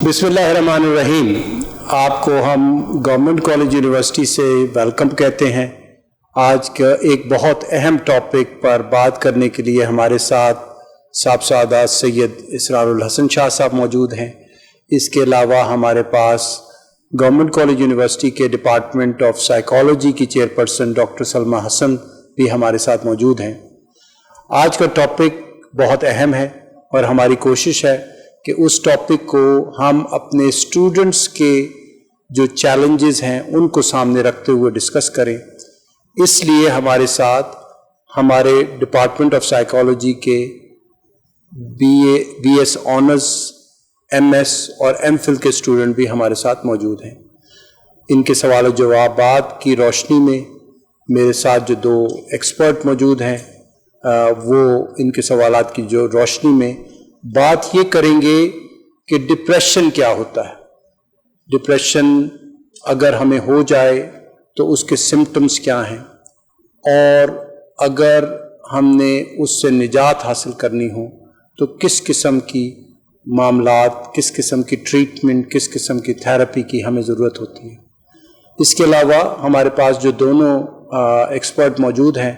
بسم اللہ الرحمن الرحیم. آپ کو ہم گورنمنٹ کالج یونیورسٹی سے ویلکم کہتے ہیں. آج کا ایک بہت اہم ٹاپک پر بات کرنے کے لیے ہمارے ساتھ صاحبزادہ سید اسرار الحسن شاہ صاحب موجود ہیں. اس کے علاوہ ہمارے پاس گورنمنٹ کالج یونیورسٹی کے ڈپارٹمنٹ آف سائیکالوجی کی چیئرپرسن ڈاکٹر سلمہ حسن بھی ہمارے ساتھ موجود ہیں. آج کا ٹاپک بہت اہم ہے اور ہماری کوشش ہے کہ اس ٹاپک کو ہم اپنے اسٹوڈنٹس کے جو چیلنجز ہیں ان کو سامنے رکھتے ہوئے ڈسکس کریں. اس لیے ہمارے ساتھ ہمارے ڈپارٹمنٹ آف سائیکالوجی کے B S honours, M S اور ایم فل کے اسٹوڈنٹ بھی ہمارے ساتھ موجود ہیں. ان کے سوال و جوابات کی روشنی میں میرے ساتھ جو دو ایکسپرٹ موجود ہیں وہ ان کے سوالات کی جو روشنی میں بات یہ کریں گے کہ ڈپریشن کیا ہوتا ہے. ڈپریشن اگر ہمیں ہو جائے تو اس کے سمٹمز کیا ہیں، اور اگر ہم نے اس سے نجات حاصل کرنی ہو تو کس قسم کی معاملات، کس قسم کی ٹریٹمنٹ، کس قسم کی تھیراپی کی ہمیں ضرورت ہوتی ہے. اس کے علاوہ ہمارے پاس جو دونوں ایکسپرٹ موجود ہیں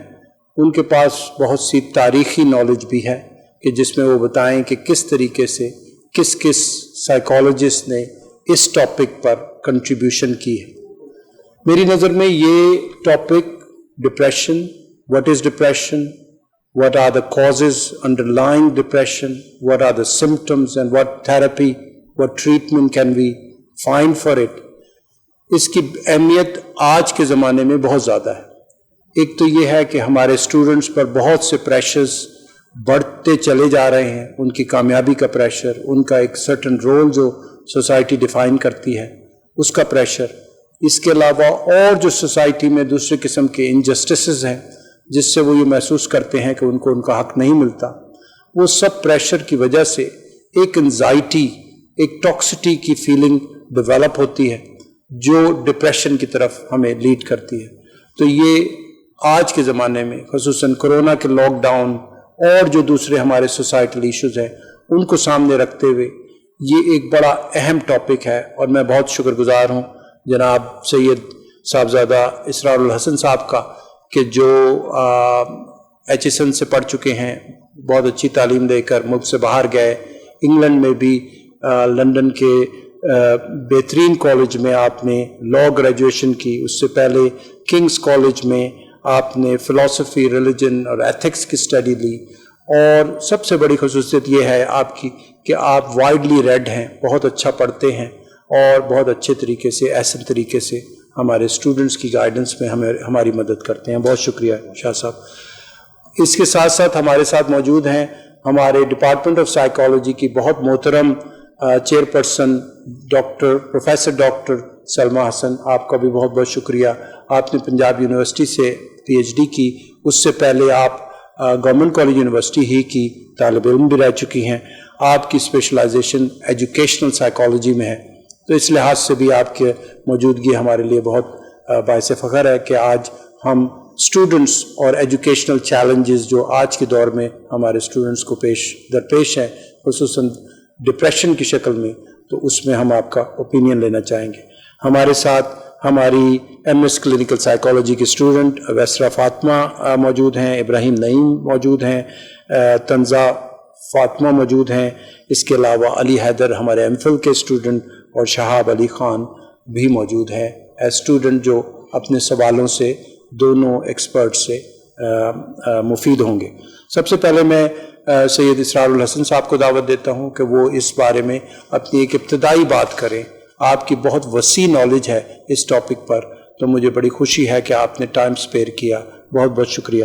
ان کے پاس بہت سی تاریخی نالج بھی ہے کہ جس میں وہ بتائیں کہ کس طریقے سے کس سائیکالوجسٹ نے اس ٹاپک پر کنٹریبیوشن کی ہے. میری نظر میں یہ topic depression, what is depression, what are the causes underlying depression, what are the symptoms and what therapy, what treatment can we find for it. اس کی اہمیت آج کے زمانے میں بہت زیادہ ہے. ایک تو یہ ہے کہ ہمارے اسٹوڈنٹس پر بہت سے پریشرز بڑھتے چلے جا رہے ہیں. ان کی کامیابی کا پریشر، ان کا ایک سرٹن رول جو سوسائٹی ڈیفائن کرتی ہے اس کا پریشر. اس کے علاوہ اور جو سوسائٹی میں دوسرے قسم کے انجسٹسز ہیں جس سے وہ یہ محسوس کرتے ہیں کہ ان کو ان کا حق نہیں ملتا، وہ سب پریشر کی وجہ سے ایک انزائٹی، ایک ٹاکسٹی کی فیلنگ ڈیولپ ہوتی ہے جو ڈپریشن کی طرف ہمیں لیڈ کرتی ہے. تو یہ آج کے زمانے میں خصوصاً کرونا کے لاک ڈاؤن اور جو دوسرے ہمارے سوسائٹل ایشوز ہیں ان کو سامنے رکھتے ہوئے یہ ایک بڑا اہم ٹاپک ہے. اور میں بہت شکر گزار ہوں جناب سید صاحبزادہ اسرار الحسن صاحب کا کہ جو ایچ ایس این سے پڑھ چکے ہیں، بہت اچھی تعلیم دے کر ملک سے باہر گئے. انگلینڈ میں بھی لندن کے بہترین کالج میں آپ نے لاء گریجویشن کی. اس سے پہلے کنگز کالج میں آپ نے فلسفی، ریلیجن اور ایتھکس کی اسٹڈی لی. اور سب سے بڑی خصوصیت یہ ہے آپ کی کہ آپ وائڈلی ریڈ ہیں، بہت اچھا پڑھتے ہیں اور بہت اچھے طریقے سے، احسن طریقے سے ہمارے اسٹوڈنٹس کی گائیڈنس میں ہماری مدد کرتے ہیں. بہت شکریہ شاہ صاحب. اس کے ساتھ ساتھ ہمارے ساتھ موجود ہیں ہمارے ڈپارٹمنٹ آف سائیکالوجی کی بہت محترم چیئرپرسن پروفیسر ڈاکٹر سلمہ حسن. آپ کا بھی بہت بہت شکریہ. آپ نے پنجاب یونیورسٹی سے پی ایچ ڈی کی. اس سے پہلے آپ گورنمنٹ کالج یونیورسٹی ہی کی طالب علم بھی رہ چکی ہیں. آپ کی اسپیشلائزیشن ایجوکیشنل سائیکالوجی میں ہے، تو اس لحاظ سے بھی آپ کی موجودگی ہمارے لیے بہت باعث فخر ہے کہ آج ہم اسٹوڈنٹس اور ایجوکیشنل چیلنجز جو آج کے دور میں ہمارے اسٹوڈنٹس کو درپیش ہیں خصوصاً ڈپریشن کی شکل میں، تو اس میں ہم آپ کا اوپینین لینا چاہیں گے. ہمارے ساتھ ہماری ایم ایس کلینکل سائیکالوجی کے اسٹوڈنٹ ویسرا فاطمہ موجود ہیں، ابراہیم نعیم موجود ہیں، تنزا فاطمہ موجود ہیں. اس کے علاوہ علی حیدر ہمارے ایم فل کے اسٹوڈنٹ اور شہاب علی خان بھی موجود ہیں ایز اسٹوڈنٹ، جو اپنے سوالوں سے دونوں ایکسپرٹ سے مفید ہوں گے. سب سے پہلے میں سید اسرار الحسن صاحب کو دعوت دیتا ہوں کہ وہ اس بارے میں اپنی ایک ابتدائی بات کریں. آپ کی بہت وسیع نالج ہے اس ٹاپک پر، تو مجھے بڑی خوشی ہے کہ آپ نے ٹائم اسپیئر کیا. بہت بہت شکریہ.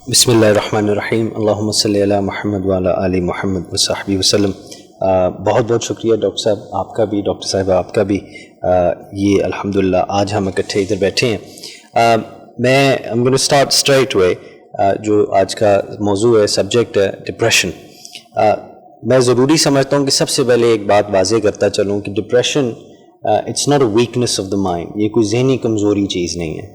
بسم اللہ الرحمن الرحیم. اللہم صلی علی محمد وعلی آل محمد وصحبہ وسلم. بہت بہت شکریہ ڈاکٹر صاحب آپ کا بھی، ڈاکٹر صاحبہ آپ کا بھی. یہ الحمدللہ آج ہم اکٹھے ادھر بیٹھے ہیں. میں I'm going to start straight away. جو آج کا موضوع ہے، سبجیکٹ ہے ڈپریشن. میں ضروری سمجھتا ہوں کہ سب سے پہلے ایک بات واضح کرتا چلوں کہ depression it's not a weakness of the mind. یہ کوئی ذہنی کمزوری چیز نہیں ہے.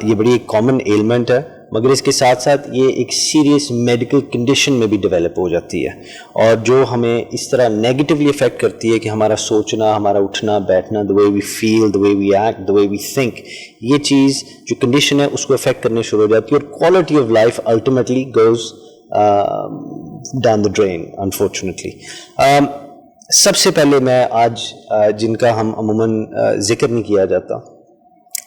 یہ بڑی ایک کامن ایلمنٹ ہے مگر اس کے ساتھ ساتھ یہ ایک سیریس میڈیکل کنڈیشن میں بھی ڈیولپ ہو جاتی ہے, اور جو ہمیں اس طرح نیگیٹیولی افیکٹ کرتی ہے کہ ہمارا سوچنا, ہمارا اٹھنا بیٹھنا, the way we feel, the way we act, the way we think, یہ چیز جو کنڈیشن ہے اس کو افیکٹ کرنے شروع ہو جاتی ہے, اور quality of life ultimately goes down the drain unfortunately. سب سے پہلے میں آج جن کا ہم عموماً ذکر نہیں کیا جاتا,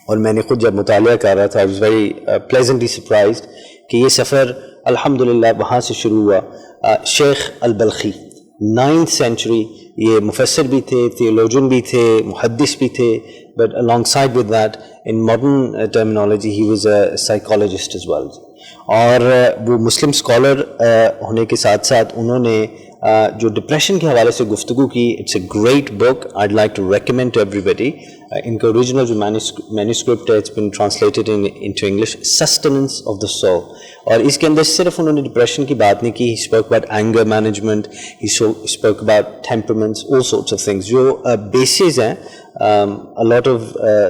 اور میں نے خود جب مطالعہ کر رہا تھا I was very pleasantly surprised کہ یہ سفر الحمدللہ وہاں سے شروع ہوا. شیخ البلخی 9th century, یہ مفسر بھی تھے, theologian بھی تھے, محدث بھی تھے, but alongside with that in modern terminology he was a psychologist as well. اور وہ مسلم اسکالر ہونے کے ساتھ ساتھ انہوں نے جو ڈپریشن کے حوالے سے گفتگو کی, it's a great book, I'd like to recommend to everybody. ان کا اوریجنل جو مینuscript ہے it's been translated into English, sustenance of the soul. اور اس کے اندر صرف انہوں نے ڈپریشن کی بات نہیں کی, he spoke about anger management, he spoke about temperaments, all sorts of things جو بیسز ہیں. a lot of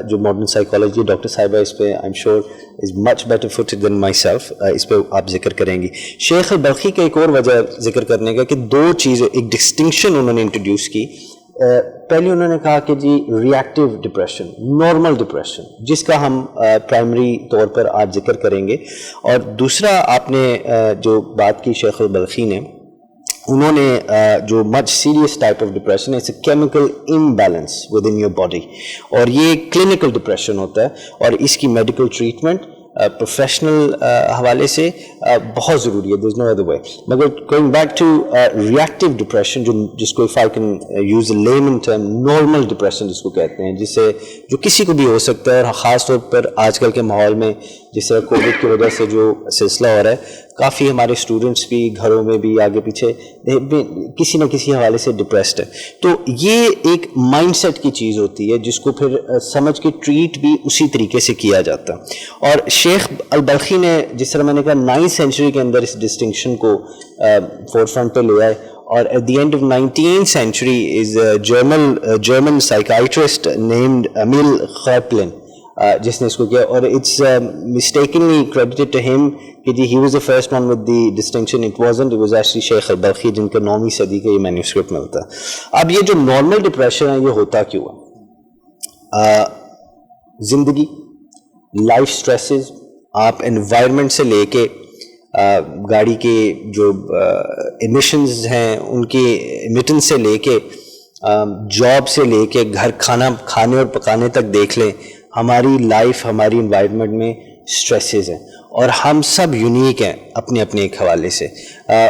جو ماڈرن سائیکالوجی ڈاکٹر صاحبہ اس پہ I am sure is much better fitted than myself, اس پہ آپ ذکر کریں گی. شیخ البلخی کا ایک اور وجہ ذکر کرنے کا کہ دو چیزیں, ایک ڈسٹنکشن انہوں نے انٹروڈیوس کی. پہلے انہوں نے کہا کہ جی ری ایکٹیو ڈپریشن, نارمل ڈپریشن, جس کا ہم پرائمری طور پر آج ذکر کریں گے. اور دوسرا آپ نے جو بات کی شیخ البلخی نے, انہوں نے جو much serious type of depression ہے, it's a chemical imbalance within your body, اور یہ کلینکل ڈپریشن ہوتا ہے, اور اس کی میڈیکل ٹریٹمنٹ پروفیشنل حوالے سے بہت ضروری ہے, دیر از نو ادر وے. مگر going back to reactive depression, جس کو if I can use a layman term, normal depression جس کو کہتے ہیں, جس سے جو کسی کو بھی ہو سکتا ہے, اور خاص طور پر آج کل کے ماحول میں جس طرح کووڈ کی وجہ سے جو سلسلہ ہو رہا ہے, کافی ہمارے اسٹوڈنٹس بھی گھروں میں بھی آگے پیچھے کسی نہ کسی حوالے سے ڈپریسڈ ہے. تو یہ ایک مائنڈ سیٹ کی چیز ہوتی ہے جس کو پھر سمجھ کے ٹریٹ بھی اسی طریقے سے کیا جاتا. اور شیخ البلخی نے جس طرح میں نے کہا 9th century کے اندر اس ڈسٹنکشن کو فور فرنٹ پہ لے آئے, اور at the end of 19th century as German psychiatrist named Emil Kraepelin جس نے اس کو کیا, اور اٹس مسٹیکنلی کریڈیٹڈ ٹو ہم کہ جی he was the first one with the distinction. It wasn't, it was actually شیخ البلخی جن کا 9ویں صدی کا یہ مینuscript ملتا ہے. اب یہ جو نارمل ڈپریشن ہے یہ ہوتا کیوں ہے؟ زندگی, لائف اسٹریسز, آپ انوائرمنٹ سے لے کے گاڑی کے جو ایمیشنز ہیں ان کے ایمیٹنس سے لے کے جاب سے لے کے گھر کھانے اور پکانے تک دیکھ لیں, ہماری لائف ہماری انوائرمنٹ میں اسٹریسز ہیں, اور ہم سب یونیک ہیں اپنے ایک حوالے سے,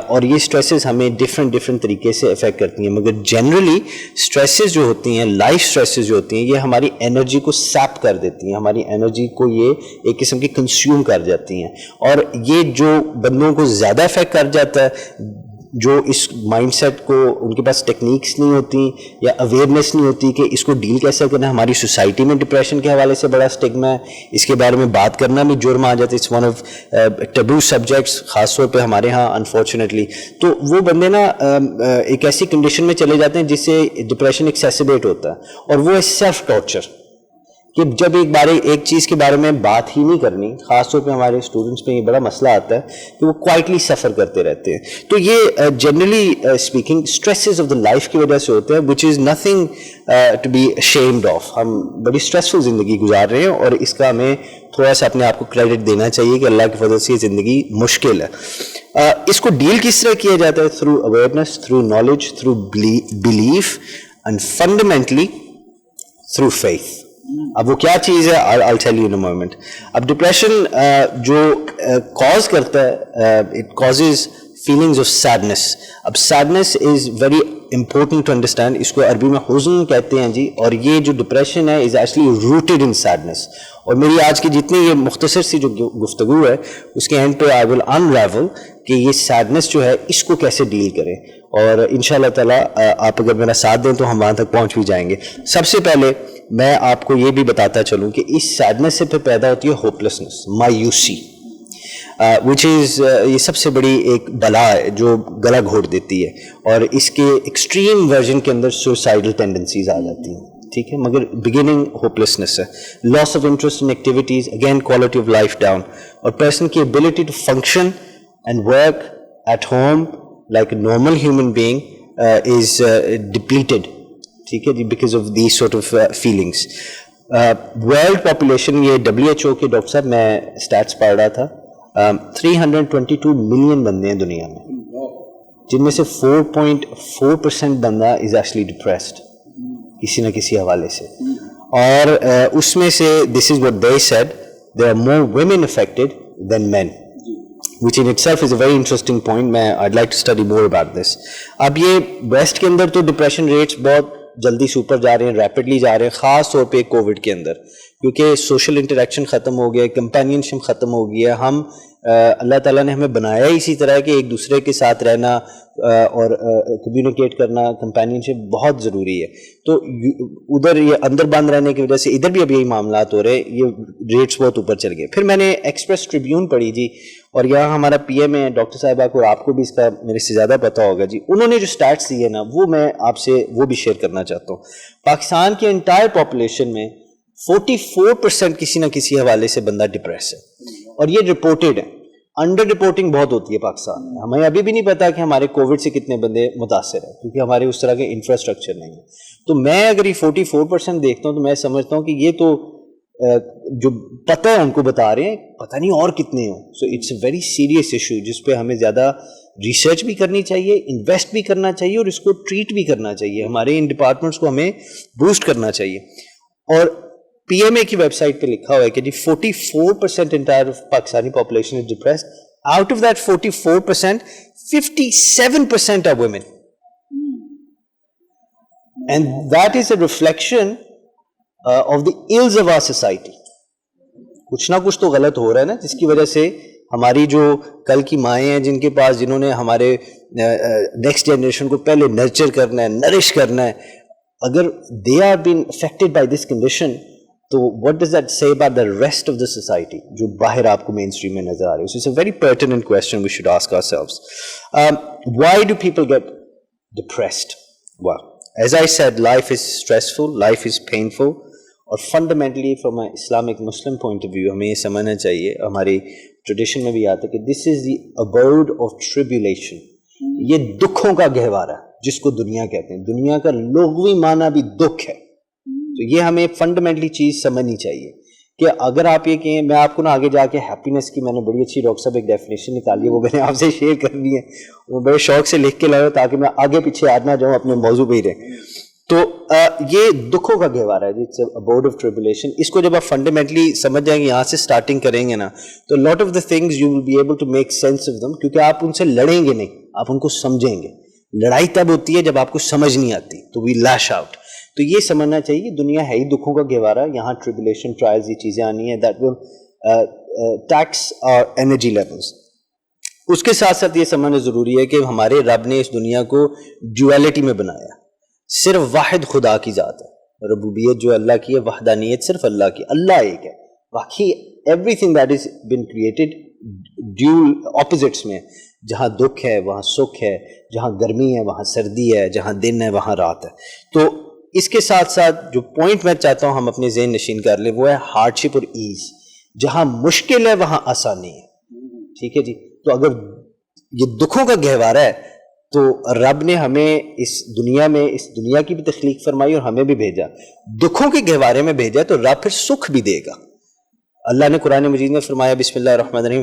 اور یہ اسٹریسز ہمیں ڈفرینٹ طریقے سے افیکٹ کرتی ہیں. مگر جنرلی اسٹریسز جو ہوتی ہیں, لائف اسٹریسز جو ہوتی ہیں, یہ ہماری انرجی کو سیپ کر دیتی ہیں, ہماری انرجی کو یہ ایک قسم کی کنزیوم کر جاتی ہیں. اور یہ جو بندوں کو زیادہ افیکٹ کر جاتا ہے, جو اس مائنڈ سیٹ کو ان کے پاس ٹیکنیکس نہیں ہوتی یا اویئرنیس نہیں ہوتی کہ اس کو ڈیل کیسے کرنا ہے. ہماری سوسائٹی میں ڈپریشن کے حوالے سے بڑا اسٹگما ہے, اس کے بارے میں بات کرنا بھی جرم آ جاتا ہے, it's one of taboo subjects خاص طور پہ ہمارے ہاں انفارچونیٹلی. تو وہ بندے نا ایک ایسی کنڈیشن میں چلے جاتے ہیں جس سے ڈپریشن ایکسیسبیٹ ہوتا ہے, اور وہ ہے سیلف ٹارچر, کہ جب ایک چیز کے بارے میں بات ہی نہیں کرنی. خاص طور پہ ہمارے اسٹوڈنٹس میں یہ بڑا مسئلہ آتا ہے کہ وہ کوائٹلی سفر کرتے رہتے ہیں. تو یہ generally speaking stresses of the life کی وجہ سے ہوتا ہے, which is nothing to be ashamed of. ہم بڑی اسٹریسفل زندگی گزار رہے ہیں, اور اس کا ہمیں تھوڑا سا اپنے آپ کو کریڈٹ دینا چاہیے کہ اللہ کی فضل سے یہ زندگی مشکل ہے. اس کو ڈیل کس طرح کیا جاتا ہے؟ Through awareness, through knowledge, through belief, and fundamentally through faith. اب وہ کیا چیز ہے, I'll tell you in a moment. اب ڈپریشن جو کاز کرتا ہے, it causes feelings of sadness. اب sadness is very important to understand. اس کو عربی میں حزن کہتے ہیں جی, اور یہ جو ڈپریشن ہے is actually rooted in sadness. اور میری آج کی جتنی یہ مختصر سی جو گفتگو ہے اس کے اینڈ پہ I will unravel کہ یہ سیڈنس جو ہے اس کو کیسے ڈیل کریں, اور انشاءاللہ تعالیٰ آپ اگر میرا ساتھ دیں تو ہم وہاں تک پہنچ بھی جائیں گے. سب سے پہلے میں آپ کو یہ بھی بتاتا چلوں کہ اس سیڈنس سے پھر پیدا ہوتی ہے ہوپلیسنس, مایوسی, وچ از یہ سب سے بڑی ایک بلا ہے جو گلا گھونٹ دیتی ہے, اور اس کے ایکسٹریم ورژن کے اندر سوسائڈل ٹینڈنسیز آ جاتی ہیں. ٹھیک ہے, مگر بگننگ ہوپلیسنس ہے. Loss of interest in activities, again quality of life down, اور پرسن کی ability to function and work at home like a normal human being is depleted. ٹھیک ہے جی, because of these sort of feelings. World population, یہ WHO کے doctor صاحب میں status پڑھ رہا تھا, 322 ملین بندے ہیں دنیا میں, جن میں سے 4.4% بندہ از ایکچولی ڈپریسڈ کسی نہ کسی حوالے سے. اور اس میں سے this is what they said, there are more women affected than men, which in itself is a very interesting point. میں I'd like to study more about this. اب یہ ویسٹ کے اندر تو ڈپریشن ریٹس بہت جلدی سے اوپر جا رہے ہیں, ریپڈلی جا رہے ہیں, خاص طور پہ کووڈ کے اندر, کیونکہ سوشل انٹریکشن ختم ہو گیا, کمپینین شپ ختم ہو گیا. ہم اللہ تعالیٰ نے ہمیں بنایا اسی طرح کہ ایک دوسرے کے ساتھ رہنا اور کمیونیکیٹ کرنا, کمپینین شپ بہت ضروری ہے. تو ادھر یہ اندر بند رہنے کی وجہ سے ادھر بھی اب یہی معاملات ہو رہے, یہ ریٹس بہت اوپر چل گئے. پھر میں نے ایکسپریس ٹریبیون پڑھی جی, اور یہاں ہمارا PM ہے ڈاکٹر صاحبہ کو, آپ کو بھی اس کا میرے سے زیادہ پتہ ہوگا جی. انہوں نے جو اسٹیٹس دیے نا, وہ میں آپ سے وہ بھی شیئر کرنا چاہتا ہوں. پاکستان کے انٹائر پاپولیشن میں 44% کسی نہ کسی حوالے سے بندہ ڈپریس ہے, اور یہ رپورٹڈ ہے. انڈر رپورٹنگ بہت ہوتی ہے پاکستان میں. ہمیں ابھی بھی نہیں پتا کہ ہمارے کووڈ سے کتنے بندے متاثر ہیں, کیونکہ ہمارے اس طرح کے انفراسٹرکچر نہیں ہے. تو میں اگر یہ 44% دیکھتا ہوں تو میں سمجھتا ہوں کہ یہ تو جو پتہ ہے ان کو بتا رہے ہیں, پتہ نہیں اور کتنے ہوں. So it's a very serious issue جس پہ ہمیں زیادہ ریسرچ بھی کرنی چاہیے, انویسٹ بھی کرنا چاہیے, اور اس کو ٹریٹ بھی کرنا چاہیے. ہمارے ان ڈپارٹمنٹس کو ہمیں بوسٹ کرنا چاہیے. اور PMA کی ویب سائٹ پہ لکھا ہوا ہے کہ جی 44% entire Pakistani population is depressed. Out of that 44%, 57% are women. And that is a reflection of the ills of our society. کچھ نہ کچھ تو غلط ہو رہا ہے نا, جس کی وجہ سے ہماری جو کل کی مائیں ہیں, جن کے پاس, جنہوں نے ہمارے نیکسٹ جنریشن کو پہلے نرچر کرنا ہے, نرش کرنا ہے, اگر they are being affected by this condition, تو what does that say about the rest of the society جو باہر آپ کو مین اسٹریم میں نظر آ رہی ہے. So it's a very pertinent question we should ask ourselves. Why do people get depressed? Well, as I said, life is stressful, life is painful, اور fundamentally from an Islamic Muslim point of view ہمیں یہ سمجھنا چاہیے, ہماری tradition میں بھی آتا ہے کہ this is the abode of tribulation. یہ دکھوں کا گہوارہ جس کو دنیا کہتے ہیں, دنیا کا لغوی معنی بھی دکھ ہے. تو یہ ہمیں فنڈامنٹلی چیز سمجھنی چاہیے کہ اگر آپ یہ کہیں, میں آپ کو نا آگے جا کے ہیپینس کی میں نے بڑی اچھی ڈاکٹر صاحب ایک ڈیفینیشن نکالی ہے, وہ میں نے آپ سے شیئر کرنی ہے, وہ بڑے شوق سے لکھ کے لایا تاکہ میں آگے پیچھے آ نہ جاؤں, اپنے موضوع پہ ہی رہے. تو یہ دکھوں کا گہوارہ ہے جی, ابورڈ آف ٹریبولیشن. اس کو جب آپ فنڈامنٹلی سمجھ جائیں گے, یہاں سے اسٹارٹنگ کریں گے نا, تو lot of the things you will be able to make sense of them, کیونکہ آپ ان سے لڑیں گے نہیں, آپ ان کو سمجھیں گے. لڑائی تب ہوتی ہے جب آپ کو سمجھ نہیں آتی, تو وی لیش آؤٹ. تو یہ سمجھنا چاہیے دنیا ہے ہی دکھوں کا گہوارہ, یہاں ٹریبولیشن, ٹرائلز, یہ چیزیں آنی ہیں, دیٹ ول ٹیکس اور انرجی لیولز. اس کے ساتھ ساتھ یہ سمجھنا ضروری ہے کہ ہمارے رب نے اس دنیا کو ڈویلٹی میں بنایا. صرف واحد خدا کی ذات ہے, ربوبیت جو اللہ کی ہے, وحدانیت صرف اللہ کی, اللہ ایک ہے. باقی everything that is been created dual opposites میں, جہاں دکھ ہے وہاں سکھ ہے, جہاں گرمی ہے وہاں سردی ہے, جہاں دن ہے وہاں رات ہے. تو اس کے ساتھ ساتھ جو پوائنٹ میں چاہتا ہوں ہم اپنے ذہن نشین کر لیں, وہ ہے ہارڈ شپ اور ایز. جہاں مشکل ہے وہاں آسانی ہے. ٹھیک ہے جی. تو اگر یہ دکھوں کا گہوارہ ہے تو رب نے ہمیں اس دنیا میں, اس دنیا کی بھی تخلیق فرمائی اور ہمیں بھی بھیجا, دکھوں کے گہوارے میں بھیجا, تو رب پھر سکھ بھی دے گا. اللہ نے قرآن مجید میں فرمایا, بسم اللہ الرحمن الرحیم,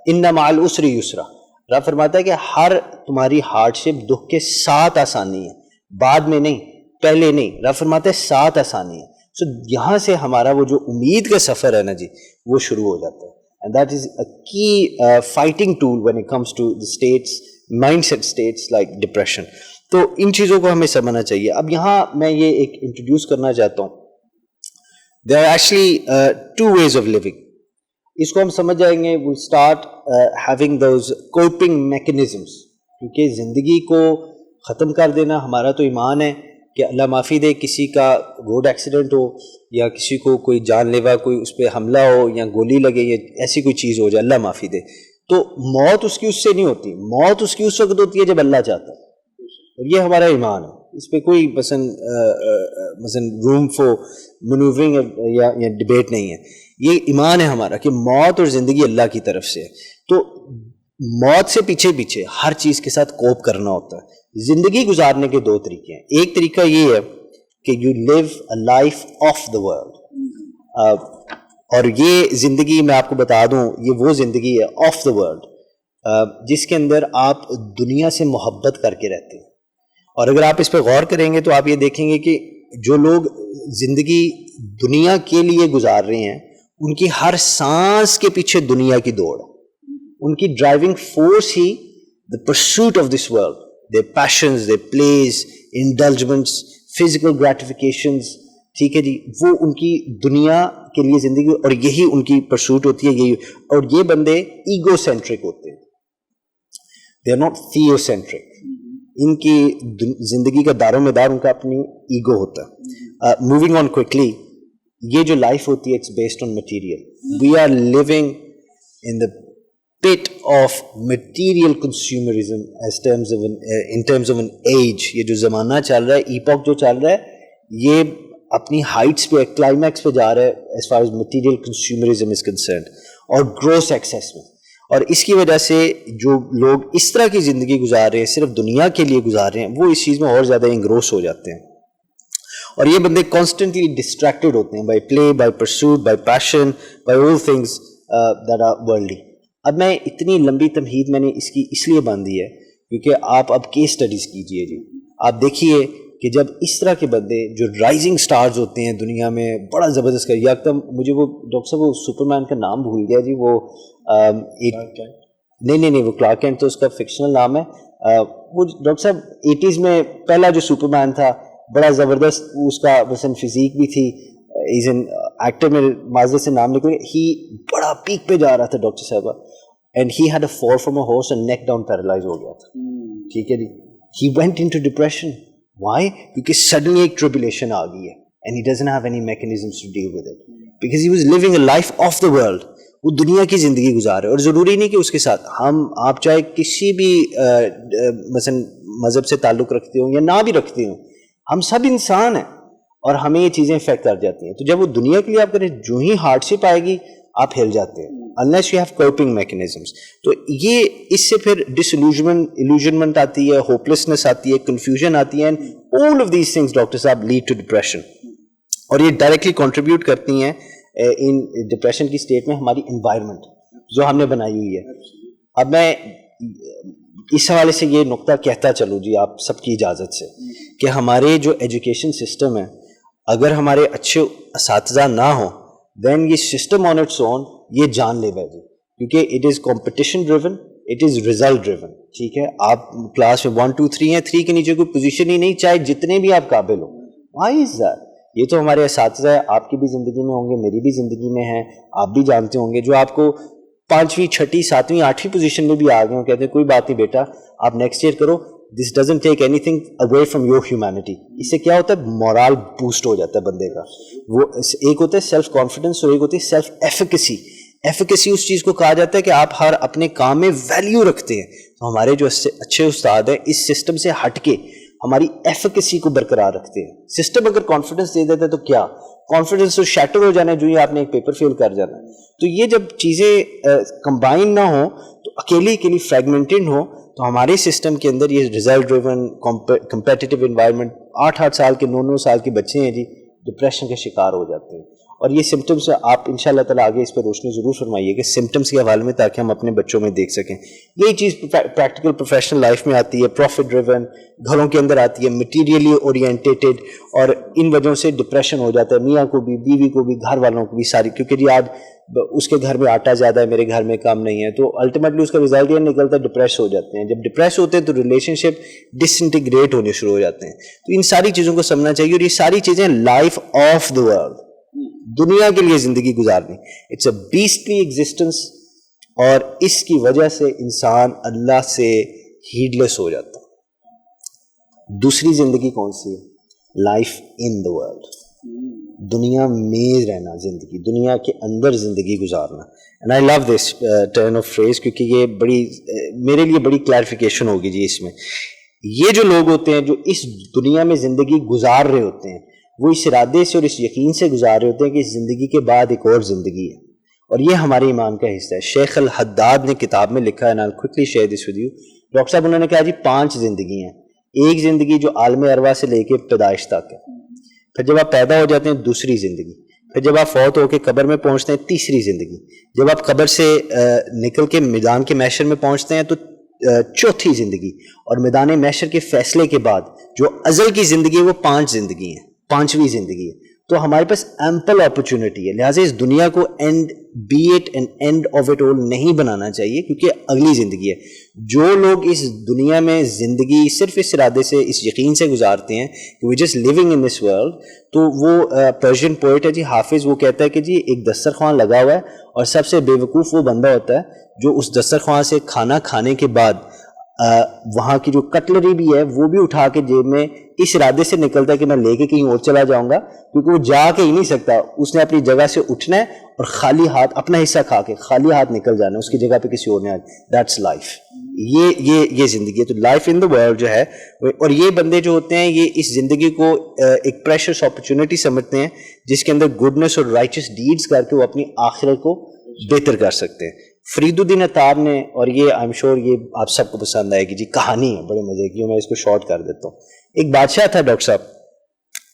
ان مع العسر یسرا. رب فرماتا ہے کہ ہر تمہاری ہارڈ شپ, دکھ کے ساتھ آسانی ہے, بعد میں نہیں, پہلے نہیں. رب فرماتا ہے ساتھ آسانی ہے. سو یہاں سے ہمارا وہ جو امید کا سفر ہے نا جی, وہ شروع ہو جاتا ہے. And that is a key fighting tool when it comes to the states, mind set states like depression. تو ان چیزوں کو ہمیں سمجھنا چاہیے. اب یہاں میں یہ ایک انٹروڈیوس کرنا چاہتا ہوں, there are actually 2 ways of living. اس کو ہم سمجھ جائیں گے, we'll start having those coping mechanisms, کیونکہ زندگی کو ختم کر دینا ہمارا تو ایمان ہے کہ اللہ معافی دے کسی کا روڈ ایکسیڈنٹ ہو, یا کسی کو کوئی جان لیوا کوئی اس پہ حملہ ہو, یا گولی لگے, یا ایسی کوئی چیز ہو جائے, اللہ معافی دے, تو موت اس کی اس سے نہیں ہوتی. موت اس کی اس وقت ہوتی ہے جب اللہ چاہتا ہے, اور یہ ہمارا ایمان ہے. اس پہ کوئی مثلا روم فور مینوورنگ یا ڈبیٹ نہیں ہے. یہ ایمان ہے ہمارا کہ موت اور زندگی اللہ کی طرف سے ہے. تو موت سے پیچھے ہر چیز کے ساتھ کوپ کرنا ہوتا ہے. زندگی گزارنے کے دو طریقے ہیں. ایک طریقہ یہ ہے کہ you live a life of the world, اور یہ زندگی میں آپ کو بتا دوں یہ وہ زندگی ہے آف دا ورلڈ جس کے اندر آپ دنیا سے محبت کر کے رہتے ہیں. اور اگر آپ اس پہ غور کریں گے تو آپ یہ دیکھیں گے کہ جو لوگ زندگی دنیا کے لیے گزار رہے ہیں ان کی ہر سانس کے پیچھے دنیا کی دوڑ ہے. ان کی driving force he the pursuit of this world, their passions, their plays, indulgements, physical gratifications, ٹھیک ہے جی, وہ ان کی دنیا کے لیے زندگی اور یہی ان کی پرسوٹ ہوتی ہے. یہی, اور یہ بندے ایگو سینٹرک ہوتے ہیں, they are not theocentric. ان کی زندگی کا دار و مدار ان کا اپنی ایگو ہوتا ہے. موونگ آن کوئکلی, یہ جو لائف ہوتی ہے it's based on material. We are living in the pit of material consumerism in terms of an age. یہ جو زمانہ چل رہا ہے, ایپوک جو چل رہا ہے, یہ اپنی ہائٹس پہ کلائمیکس پہ جا رہا ہے as far as material consumerism is concerned, اور گروس ایکسیس میں. اور اس کی وجہ سے جو لوگ اس طرح کی زندگی گزار رہے ہیں, صرف دنیا کے لیے گزار رہے ہیں, وہ اس چیز میں اور زیادہ انگروس ہو جاتے ہیں. اور یہ بندے کانسٹنٹلی ڈسٹریکٹڈ ہوتے ہیں by play, by pursuit, by passion, by all things that are worldly. اب میں اتنی لمبی تمہید میں نے اس کی اس لیے باندھی ہے کیونکہ آپ اب کیس اسٹڈیز کیجئے جی. آپ دیکھیے کہ جب اس طرح کے بندے جو رائزنگ سٹارز ہوتے ہیں دنیا میں, بڑا زبردست کر, یکدم مجھے وہ ڈاکٹر صاحب وہ سپر مین کا نام بھول گیا جی, وہ نہیں وہ کلارک کینٹ تو اس کا فکشنل نام ہے. وہ ڈاکٹر صاحب 80s میں پہلا جو سپر مین تھا, بڑا زبردست اس کا مثلاً فزیک بھی تھی, ایز این ایکٹر میں معذرت سے نام نکل گیا, ہی بڑا پیک پہ جا رہا تھا ڈاکٹر صاحب, and he had a fall from a horse and neck down paralysed ہو گیا تھا. ٹھیک ہے جی, he went into depression. Why? کیونکہ سڈنلی ایک ٹربولیشن آ گئی ہے and he doesn't have any mechanisms to deal with it because he was living a life of the world. وہ دنیا کی زندگی گزار رہے, اور ضروری نہیں کہ اس کے ساتھ آپ چاہے کسی بھی مثلا مذہب سے تعلق رکھتے ہوں یا نہ بھی رکھتے ہوں, ہم سب انسان ہیں اور ہمیں یہ چیزیں افیکٹ کر جاتی ہیں. تو جب وہ دنیا کے لیے آپ کریں, جو ہی ہارڈ شپ آئے گی آپ ہل جاتے ہیں unless you have coping mechanisms. تو یہ اس سے پھر illusionment آتی ہے, hopelessness آتی ہے, confusion آتی ہے, and all of these things doctor صاحب lead to depression. اور یہ ڈائریکٹلی کنٹریبیوٹ کرتی ہیں ان ڈپریشن کی اسٹیٹ میں ہماری انوائرمنٹ جو ہم نے بنائی ہوئی ہے. اب میں اس حوالے سے یہ نقطہ کہتا چلوں جی آپ سب کی اجازت سے کہ ہمارے جو ایجوکیشن سسٹم ہے, اگر ہمارے اچھے اساتذہ نہ ہوں دین یہ سسٹم آن اٹس اون یہ جان لے گا جی, کیونکہ it is competition driven, it is result driven. ٹھیک ہے, آپ کلاس میں 1 2 3 ہیں, 3 کے نیچے کوئی پوزیشن ہی نہیں, چاہے جتنے بھی آپ قابل ہو. Y is that? یہ تو ہمارے اساتذہ آپ کی بھی زندگی میں ہوں گے, میری بھی زندگی میں ہیں, آپ بھی جانتے ہوں گے, جو آپ کو 5ویں 6ٹھی 7ویں 8ویں پوزیشن میں بھی آ گئے ہوں, کہتے ہیں کوئی بات نہیں بیٹا آپ نیکسٹ ایئر کرو, this doesn't take anything away from your humanity. اس سے کیا ہوتا ہے, مورال بوسٹ ہو جاتا ہے بندے کا. وہ ایک ہوتا ہے سیلف کانفیڈنس اور ایک ہوتی ہے سیلف ایفیکیسی. ایفیکیسی اس چیز کو کہا جاتا ہے کہ آپ ہر اپنے کام میں ویلیو رکھتے ہیں. تو ہمارے جو اچھے استاد ہیں اس سسٹم سے ہٹ کے ہماری ایفیکیسی کو برقرار رکھتے ہیں. سسٹم اگر کانفیڈنس دے دیتا ہے تو کیا کانفیڈنس تو شیٹر ہو جانا ہے, جو ہی آپ نے ایک پیپر فیل کر جانا ہے. تو یہ جب چیزیں کمبائن نہ ہوں تو اکیلی فریگمنٹڈ ہوں, تو ہمارے سسٹم کے اندر یہ ریزلٹ ڈریون کمپیٹیٹیو انوائرمنٹ, 8 سال کے 9 سال کے بچے ہیں جی ڈپریشن کے شکار ہو جاتے ہیں. اور یہ سمٹمس آپ ان شاء اللہ تعالیٰ آگے اس پہ روشنی ضرور فرمائیے کہ سمٹمس کے حوالے میں, تاکہ ہم اپنے بچوں میں دیکھ سکیں. یہی چیز پریکٹیکل پروفیشنل لائف میں آتی ہے, پروفٹ ڈریون گھروں کے اندر آتی ہے, مٹیریلی اورینٹیڈ, اور ان وجہوں سے ڈپریشن ہو جاتا ہے میاں کو بھی, بیوی کو بھی, گھر والوں کو بھی ساری. کیونکہ جی آج اس کے گھر میں آٹا زیادہ ہے, میرے گھر میں کام نہیں ہے, تو الٹیمیٹلی اس کا رزلٹ یہ نکلتا ہے ڈپریس ہو جاتے ہیں. جب ڈپریس ہوتے ہیں تو ریلیشن شپ ڈس انٹیگریٹ ہونے شروع ہو جاتے ہیں. تو ان ساری چیزوں کو سمجھنا چاہیے, اور یہ ساری چیزیں لائف آف دا ورلڈ, دنیا کے لیے زندگی گزارنی, اٹس اے بیسٹلی ایگزسٹنس. اور اس کی وجہ سے انسان اللہ سے ہیڈلیس ہو جاتا ہے. دوسری زندگی کون سی ہے؟ لائف ان دا ورلڈ, دنیا میں رہنا, زندگی دنیا کے اندر زندگی گزارنا. And I love this turn of phrase, کیونکہ یہ بڑی میرے لیے بڑی کلیریفیکیشن ہوگی جی اس میں. یہ جو لوگ ہوتے ہیں جو اس دنیا میں زندگی گزار رہے ہوتے ہیں وہ اس ارادے سے اور اس یقین سے گزار رہے ہوتے ہیں کہ اس زندگی کے بعد ایک اور زندگی ہے، اور یہ ہمارے ایمان کا حصہ ہے. شیخ الحداد نے کتاب میں لکھا ہے، I'll quickly share this with you. Doctor صاحب انہوں نے کہا جی 5 زندگی ہیں. ایک زندگی جو عالم ارواح سے لے کے پیدائش تک ہے، پھر جب آپ پیدا ہو جاتے ہیں دوسری زندگی، پھر جب آپ فوت ہو کے قبر میں پہنچتے ہیں تیسری زندگی، جب آپ قبر سے نکل کے میدان کے محشر میں پہنچتے ہیں تو چوتھی زندگی، اور میدان محشر کے فیصلے کے بعد جو ازل کی زندگی ہے وہ 5 زندگی ہیں، 5ویں زندگی ہے. تو ہمارے پاس ایمپل اپرچونٹی ہے، لہٰذا اس دنیا کو اینڈ آف اٹ آل نہیں بنانا چاہیے، کیونکہ اگلی زندگی ہے. جو لوگ اس دنیا میں زندگی صرف اس ارادے سے اس یقین سے گزارتے ہیں کہ we just living in this world, تو وہ پرشین پوئٹ ہے جی حافظ، وہ کہتا ہے کہ جی ایک دسترخوان لگا ہوا ہے اور سب سے بے وقوف وہ بندہ ہوتا ہے جو اس دسترخوان سے کھانا کھانے کے بعد وہاں کی جو کٹلری بھی ہے وہ بھی اٹھا کے جیب میں اس ارادے سے نکلتا ہے کہ میں لے کے کہیں اور چلا جاؤں گا، کیونکہ وہ جا کے ہی نہیں سکتا، اس نے اپنی جگہ سے اٹھنا ہے اور خالی ہاتھ اپنا حصہ کھا کے خالی ہاتھ نکل جانا ہے، اس کی جگہ پہ کسی اور نے آ. That's life. یہ زندگی ہے. تو لائف ان دا ورلڈ جو ہے، اور یہ بندے جو ہوتے ہیں یہ اس زندگی کو ایک پریشس اپرچونٹی سمجھتے ہیں جس کے اندر گڈنس اور رائچس ڈیڈز کر کے وہ اپنی آخرت کو بہتر کر سکتے ہیں. فرید الدین عطار نے، اور یہ آئی ایم شیور یہ آپ سب کو پسند آئے گی جی، کہانی ہے بڑے مزے کی، میں اس کو شارٹ کر دیتا ہوں. ایک بادشاہ تھا ڈاکٹر صاحب،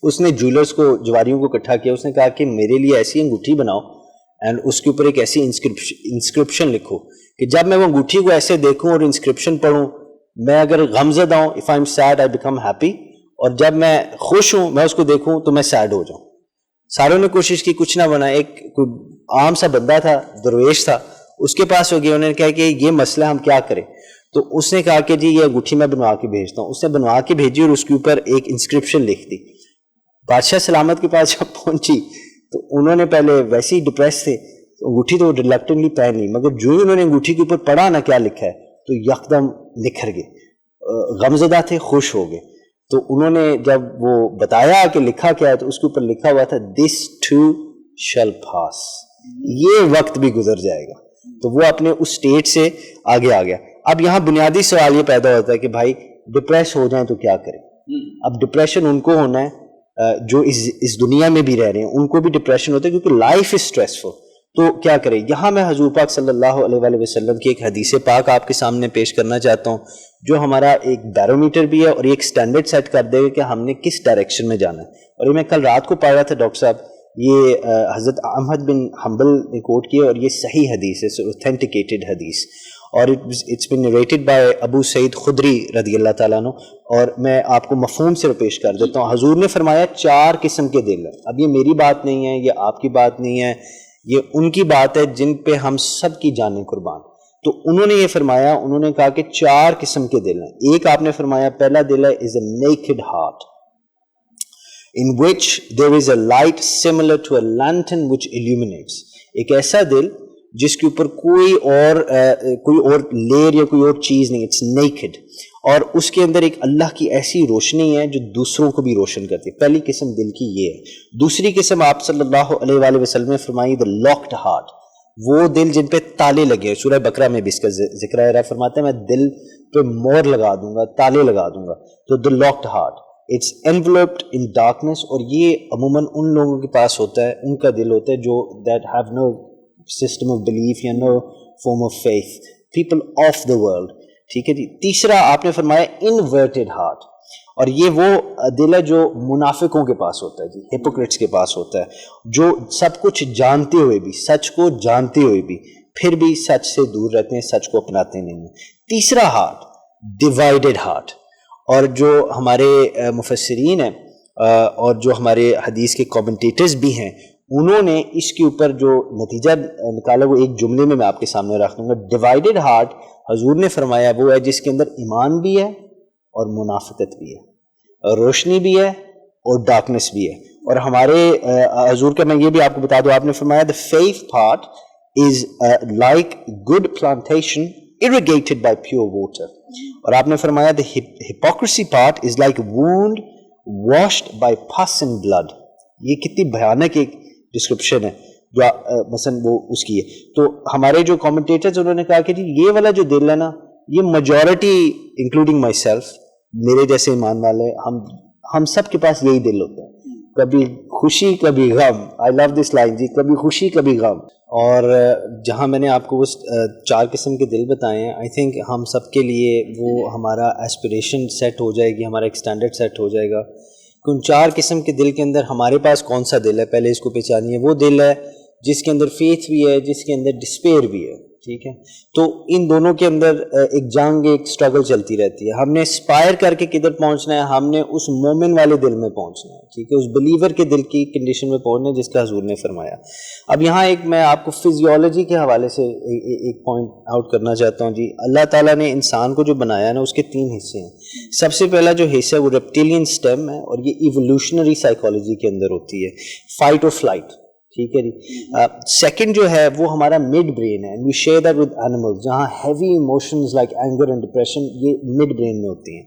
اس نے جولرز کو، جواریوں کو اکٹھا کیا. اس نے کہا کہ میرے لیے ایسی انگوٹھی بناؤ اینڈ اس کے اوپر ایک ایسی انسکرپشن لکھو کہ جب میں وہ انگوٹھی کو ایسے دیکھوں اور انسکرپشن پڑھوں، میں اگر غمزدہ ہوں، if I am said I become happy, اور جب میں خوش ہوں میں اس کو دیکھوں تو میں سیڈ ہو جاؤں. ساروں نے کوشش کی، کچھ نہ بنا. ایک کوئی عام سا بندہ تھا، درویش تھا، اس کے پاس ہو گیا. انہوں نے کہا کہ یہ مسئلہ ہم کیا کریں؟ تو اس نے کہا کہ جی یہ انگوٹھی میں بنوا کے بھیجتا ہوں. اس نے بنوا کے بھیجی اور اس کے اوپر ایک انسکرپشن لکھ دی. بادشاہ سلامت کے پاس جب پہنچی تو انہوں نے پہلے ویسے ہی ڈپریس تھے، انگوٹھی تو ریلیکٹنٹلی پہن لی، مگر جو ہی انہوں نے انگوٹھی کے اوپر پڑھا نا کیا لکھا ہے تو یکدم نکھر گئے، غمزدہ تھے، خوش ہو گئے. تو انہوں نے جب وہ بتایا کہ لکھا کیا ہے تو اس کے اوپر لکھا ہوا تھا دس ٹو شیل پاس، یہ وقت بھی گزر جائے گا. تو وہ اپنے اس اسٹیٹ سے آگے آ گیا. اب یہاں بنیادی سوال یہ پیدا ہوتا ہے کہ بھائی ڈپریس ہو جائیں تو کیا کریں؟ اب ڈپریشن ان کو ہونا ہے جو اس دنیا میں بھی رہ رہے ہیں، ان کو بھی ڈپریشن ہوتا ہے کیونکہ لائف از اسٹریسفل. تو کیا کریں؟ یہاں میں حضور پاک صلی اللہ علیہ وآلہ وسلم کی ایک حدیث پاک آپ کے سامنے پیش کرنا چاہتا ہوں جو ہمارا ایک بیرومیٹر بھی ہے اور ایک سٹینڈرڈ سیٹ کر دے گا کہ ہم نے کس ڈائریکشن میں جانا ہے. اور یہ میں کل رات کو پڑھ رہا تھا ڈاکٹر صاحب، یہ حضرت احمد بن حنبل نے کوٹ کیا اور یہ صحیح حدیث ہے، اوتھینٹیکیٹڈ حدیث، اور اٹس بین نریٹڈ بائی ابو سعید خدری رضی اللہ تعالیٰ عنہ. اور میں آپ کو مفہوم سے پیش کر دیتا ہوں. حضور نے فرمایا 4 قسم کے دل ہیں. اب یہ میری بات نہیں ہے، یہ آپ کی بات نہیں ہے، یہ ان کی بات ہے جن پہ ہم سب کی جانیں قربان. تو انہوں نے یہ فرمایا، انہوں نے کہا کہ 4 قسم کے دل ہیں. ایک آپ نے فرمایا پہلا دل ہے is a naked heart in which there is a light similar to a lantern which illuminates. ایک ایسا دل جس کے اوپر کوئی اور لیئر یا کوئی اور چیز نہیں، اٹس نیکڈ، اور اس کے اندر ایک اللہ کی ایسی روشنی ہے جو دوسروں کو بھی روشن کرتی ہے. پہلی قسم دل کی یہ ہے. دوسری قسم آپ صلی اللہ علیہ وآلہ وسلم نے فرمائی the locked heart، وہ دل جن پہ تالے لگے. سورہ بقرہ میں بھی اس کا ذکر ہے، فرماتے ہیں میں دل پہ مور لگا دوں گا، تالے لگا دوں گا. تو the locked heart it's enveloped in darkness، اور یہ عموماً ان لوگوں کے پاس ہوتا ہے، ان کا دل ہوتا ہے جو that have no system of belief یا no form of faith، people of the world. ٹھیک ہے جی. تیسرا آپ نے فرمایا inverted heart، اور یہ وہ دل ہے جو منافقوں کے پاس ہوتا ہے جی، hypocrites کے پاس ہوتا ہے، جو سب کچھ جانتے ہوئے بھی، سچ کو جانتے ہوئے بھی پھر بھی سچ سے دور رہتے ہیں، سچ کو اپناتے نہیں ہیں. تیسرا ہارٹ divided heart، اور جو ہمارے مفسرین ہیں اور جو ہمارے حدیث کے کامنٹیٹرز بھی ہیں انہوں نے اس کے اوپر جو نتیجہ نکالا وہ ایک جملے میں آپ کے سامنے رکھ دوں گا. ڈیوائڈڈ ہارٹ حضور نے فرمایا وہ ہے جس کے اندر ایمان بھی ہے اور منافقت بھی ہے، روشنی بھی ہے اور ڈارکنس بھی ہے. اور ہمارے حضور کا میں یہ بھی آپ کو بتا دوں، آپ نے فرمایا the faith part is like good plantation irrigated by pure water، اور آپ نے فرمایا the hypocrisy part is like wound washed by pus and blood. یہ کتنی بھیانک ایک ڈسکرپشن ہے جو مثلا وہ اس کی ہے. تو ہمارے جو کامنٹیٹرز انہوں نے کہا کہ جی یہ والا جو دل ہے نا، یہ میجورٹی انکلوڈنگ مائی سیلف میرے جیسے ایمان والے ہم سب کے پاس یہی دل ہوتا ہے, کبھی خوشی کبھی غم. آئی لو دس لائن جی, کبھی خوشی کبھی غم. اور جہاں میں نے آپ کو وہ 4 قسم کے دل بتائے ہیں, آئی تھنک ہم سب کے لیے وہ ہمارا ایسپریشن سیٹ ہو جائے گی, ہمارا ایک اسٹینڈرڈ سیٹ ہو جائے گا کہ ان 4 قسم کے دل کے اندر ہمارے پاس کون سا دل ہے. پہلے اس کو پہچانیے. وہ دل ہے جس کے اندر فیتھ بھی ہے, جس کے اندر ڈسپیئر بھی ہے, ٹھیک ہے. تو ان دونوں کے اندر ایک جنگ, ایک اسٹرگل چلتی رہتی ہے. ہم نے اسپائر کر کے کدھر پہنچنا ہے, ہم نے اس مومن والے دل میں پہنچنا ہے, ٹھیک ہے, اس بلیور کے دل کی کنڈیشن میں پہنچنا ہے جس کا حضور نے فرمایا. اب یہاں ایک میں آپ کو فزیولوجی کے حوالے سے ایک پوائنٹ آؤٹ کرنا چاہتا ہوں جی. اللہ تعالیٰ نے انسان کو جو بنایا نا, اس کے 3 حصے ہیں. سب سے پہلا جو حصہ ہے وہ ریپٹیلین اسٹیم ہے, اور یہ ایوولوشنری سائیکالوجی کے اندر ہوتی ہے, فائٹ اور فلائٹ, ٹھیک ہے جی. سیکنڈ جو ہے وہ ہمارا مڈ برین ہے, we share that with animals, جہاں heavy emotions like anger and depression یہ مڈ برین میں ہوتی ہیں.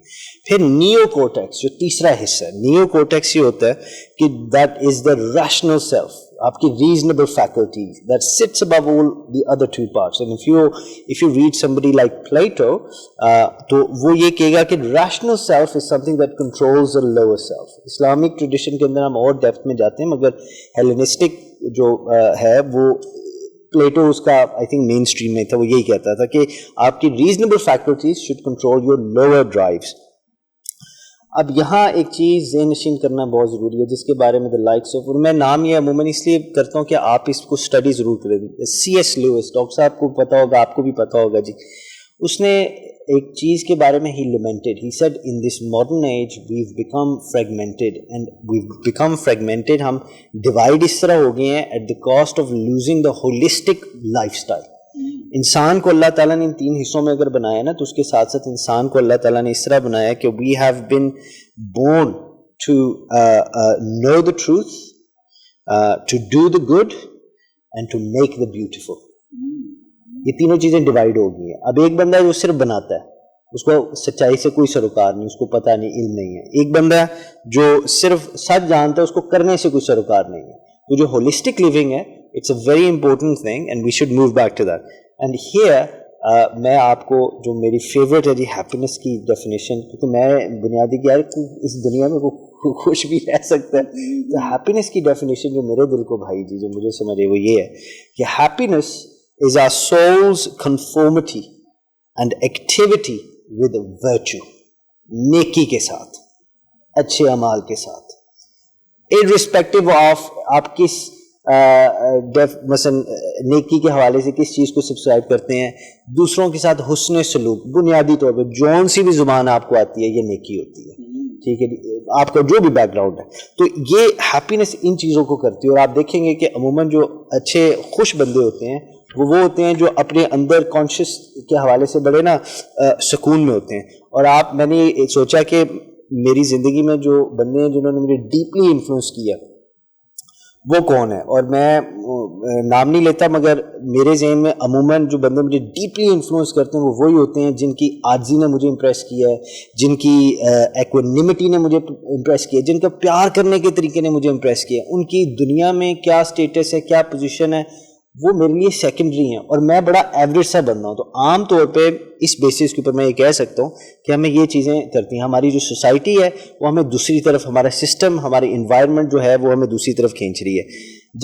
پھر نیو کورٹیکس جو تیسرا حصہ ہے, نیو کورٹیکس یہ ہوتا ہے کہ that is the rational self, آپ کی reasonable faculties that sits above all the other 2 parts. And if you read somebody like Plato, تو وہ یہ کہے گا کہ rational self is some thing that controls the lower self. Islamic tradition کے اندر ہم اور ڈیپتھ میں جاتے ہیں, مگر ہیلینسٹک جو ہے وہ پلیٹو اس کا آئی تھنک مین اسٹریم میں تھا, وہ یہی کہتا تھا کہ آپ کی reasonable faculties should control your lower drives. اب یہاں ایک چیز ذہن نشین کرنا بہت ضروری ہے جس کے بارے میں دا لائکس آف, اور میں نام یہ عموماً اس لیے کرتا ہوں کہ آپ اس کو اسٹڈی ضرور کریں. CS لیوس, ڈاکٹر صاحب کو پتہ ہوگا, آپ کو بھی پتہ ہوگا جی. اس نے ایک چیز کے بارے میں ہی limited, he said in this modern age we've become fragmented, and we've become fragmented, ہم ڈیوائڈ اس طرح ہو گئے ہیں at the cost of losing the holistic lifestyle. انسان کو اللہ تعالیٰ نے ان 3 حصوں میں اگر بنایا نا, تو اس کے ساتھ ساتھ انسان کو اللہ تعالیٰ نے اس طرح بنایا کہ we have been born to know the truth, to do the good and to make the beautiful. یہ تینوں چیزیں ڈیوائڈ ہو گئی ہیں. اب ایک بندہ ہے جو صرف بناتا ہے, اس کو سچائی سے کوئی سروکار نہیں, اس کو پتہ نہیں, علم نہیں ہے. ایک بندہ ہے جو صرف سچ جانتا ہے, اس کو کرنے سے کوئی سروکار نہیں ہے. تو جو ہولسٹک لیونگ ہے, it's a very important thing and we should move back to that. And here میں آپ کو جو میری فیوریٹ ہے جی ہیپینس کی ڈیفینیشن, کیونکہ میں بنیادی کیا ہے اس دنیا میں خوش بھی رہ سکتا ہے, تو ہیپینس کی ڈیفینیشن جو میرے دل کو بھائی جی جو مجھے سمجھے وہ یہ ہے کہ happiness is our soul's conformity and activity with virtue, نیکی کے ساتھ, اچھے اعمال کے ساتھ, irrespective of آپ کس مثلا نیکی کے حوالے سے کس چیز کو سبسکرائب کرتے ہیں. دوسروں کے ساتھ حسن سلوک, بنیادی طور پہ جون سی بھی زبان آپ کو آتی ہے یہ نیکی ہوتی ہے, ٹھیک ہے, آپ کا جو بھی بیک گراؤنڈ ہے. تو یہ ہیپینس ان چیزوں کو کرتی ہے. اور آپ دیکھیں گے کہ عموماً جو اچھے خوش بندے ہوتے ہیں وہ ہوتے ہیں جو اپنے اندر کانشیس کے حوالے سے بڑے نا سکون میں ہوتے ہیں. اور میں نے سوچا کہ میری زندگی میں جو بندے ہیں جنہوں نے مجھے ڈیپلی انفلوئنس کیا وہ کون ہے, اور میں نام نہیں لیتا, مگر میرے ذہن میں عموماً جو بندے مجھے ڈیپلی انفلوئنس کرتے ہیں وہ وہی ہوتے ہیں جن کی عاجزی نے مجھے امپریس کیا ہے, جن کی ایکوانیمٹی نے مجھے امپریس کیا, جن کا پیار کرنے کے طریقے نے مجھے امپریس کیا. ان کی دنیا میں کیا اسٹیٹس ہے, کیا پوزیشن ہے, وہ میرے لیے سیکنڈری ہیں, اور میں بڑا ایوریج سا بندہ ہوں. تو عام طور پہ اس بیسس کے اوپر میں یہ کہہ سکتا ہوں کہ ہمیں یہ چیزیں کرتی ہیں. ہماری جو سوسائٹی ہے وہ ہمیں دوسری طرف, ہمارا سسٹم, ہماری انوائرمنٹ جو ہے وہ ہمیں دوسری طرف کھینچ رہی ہے.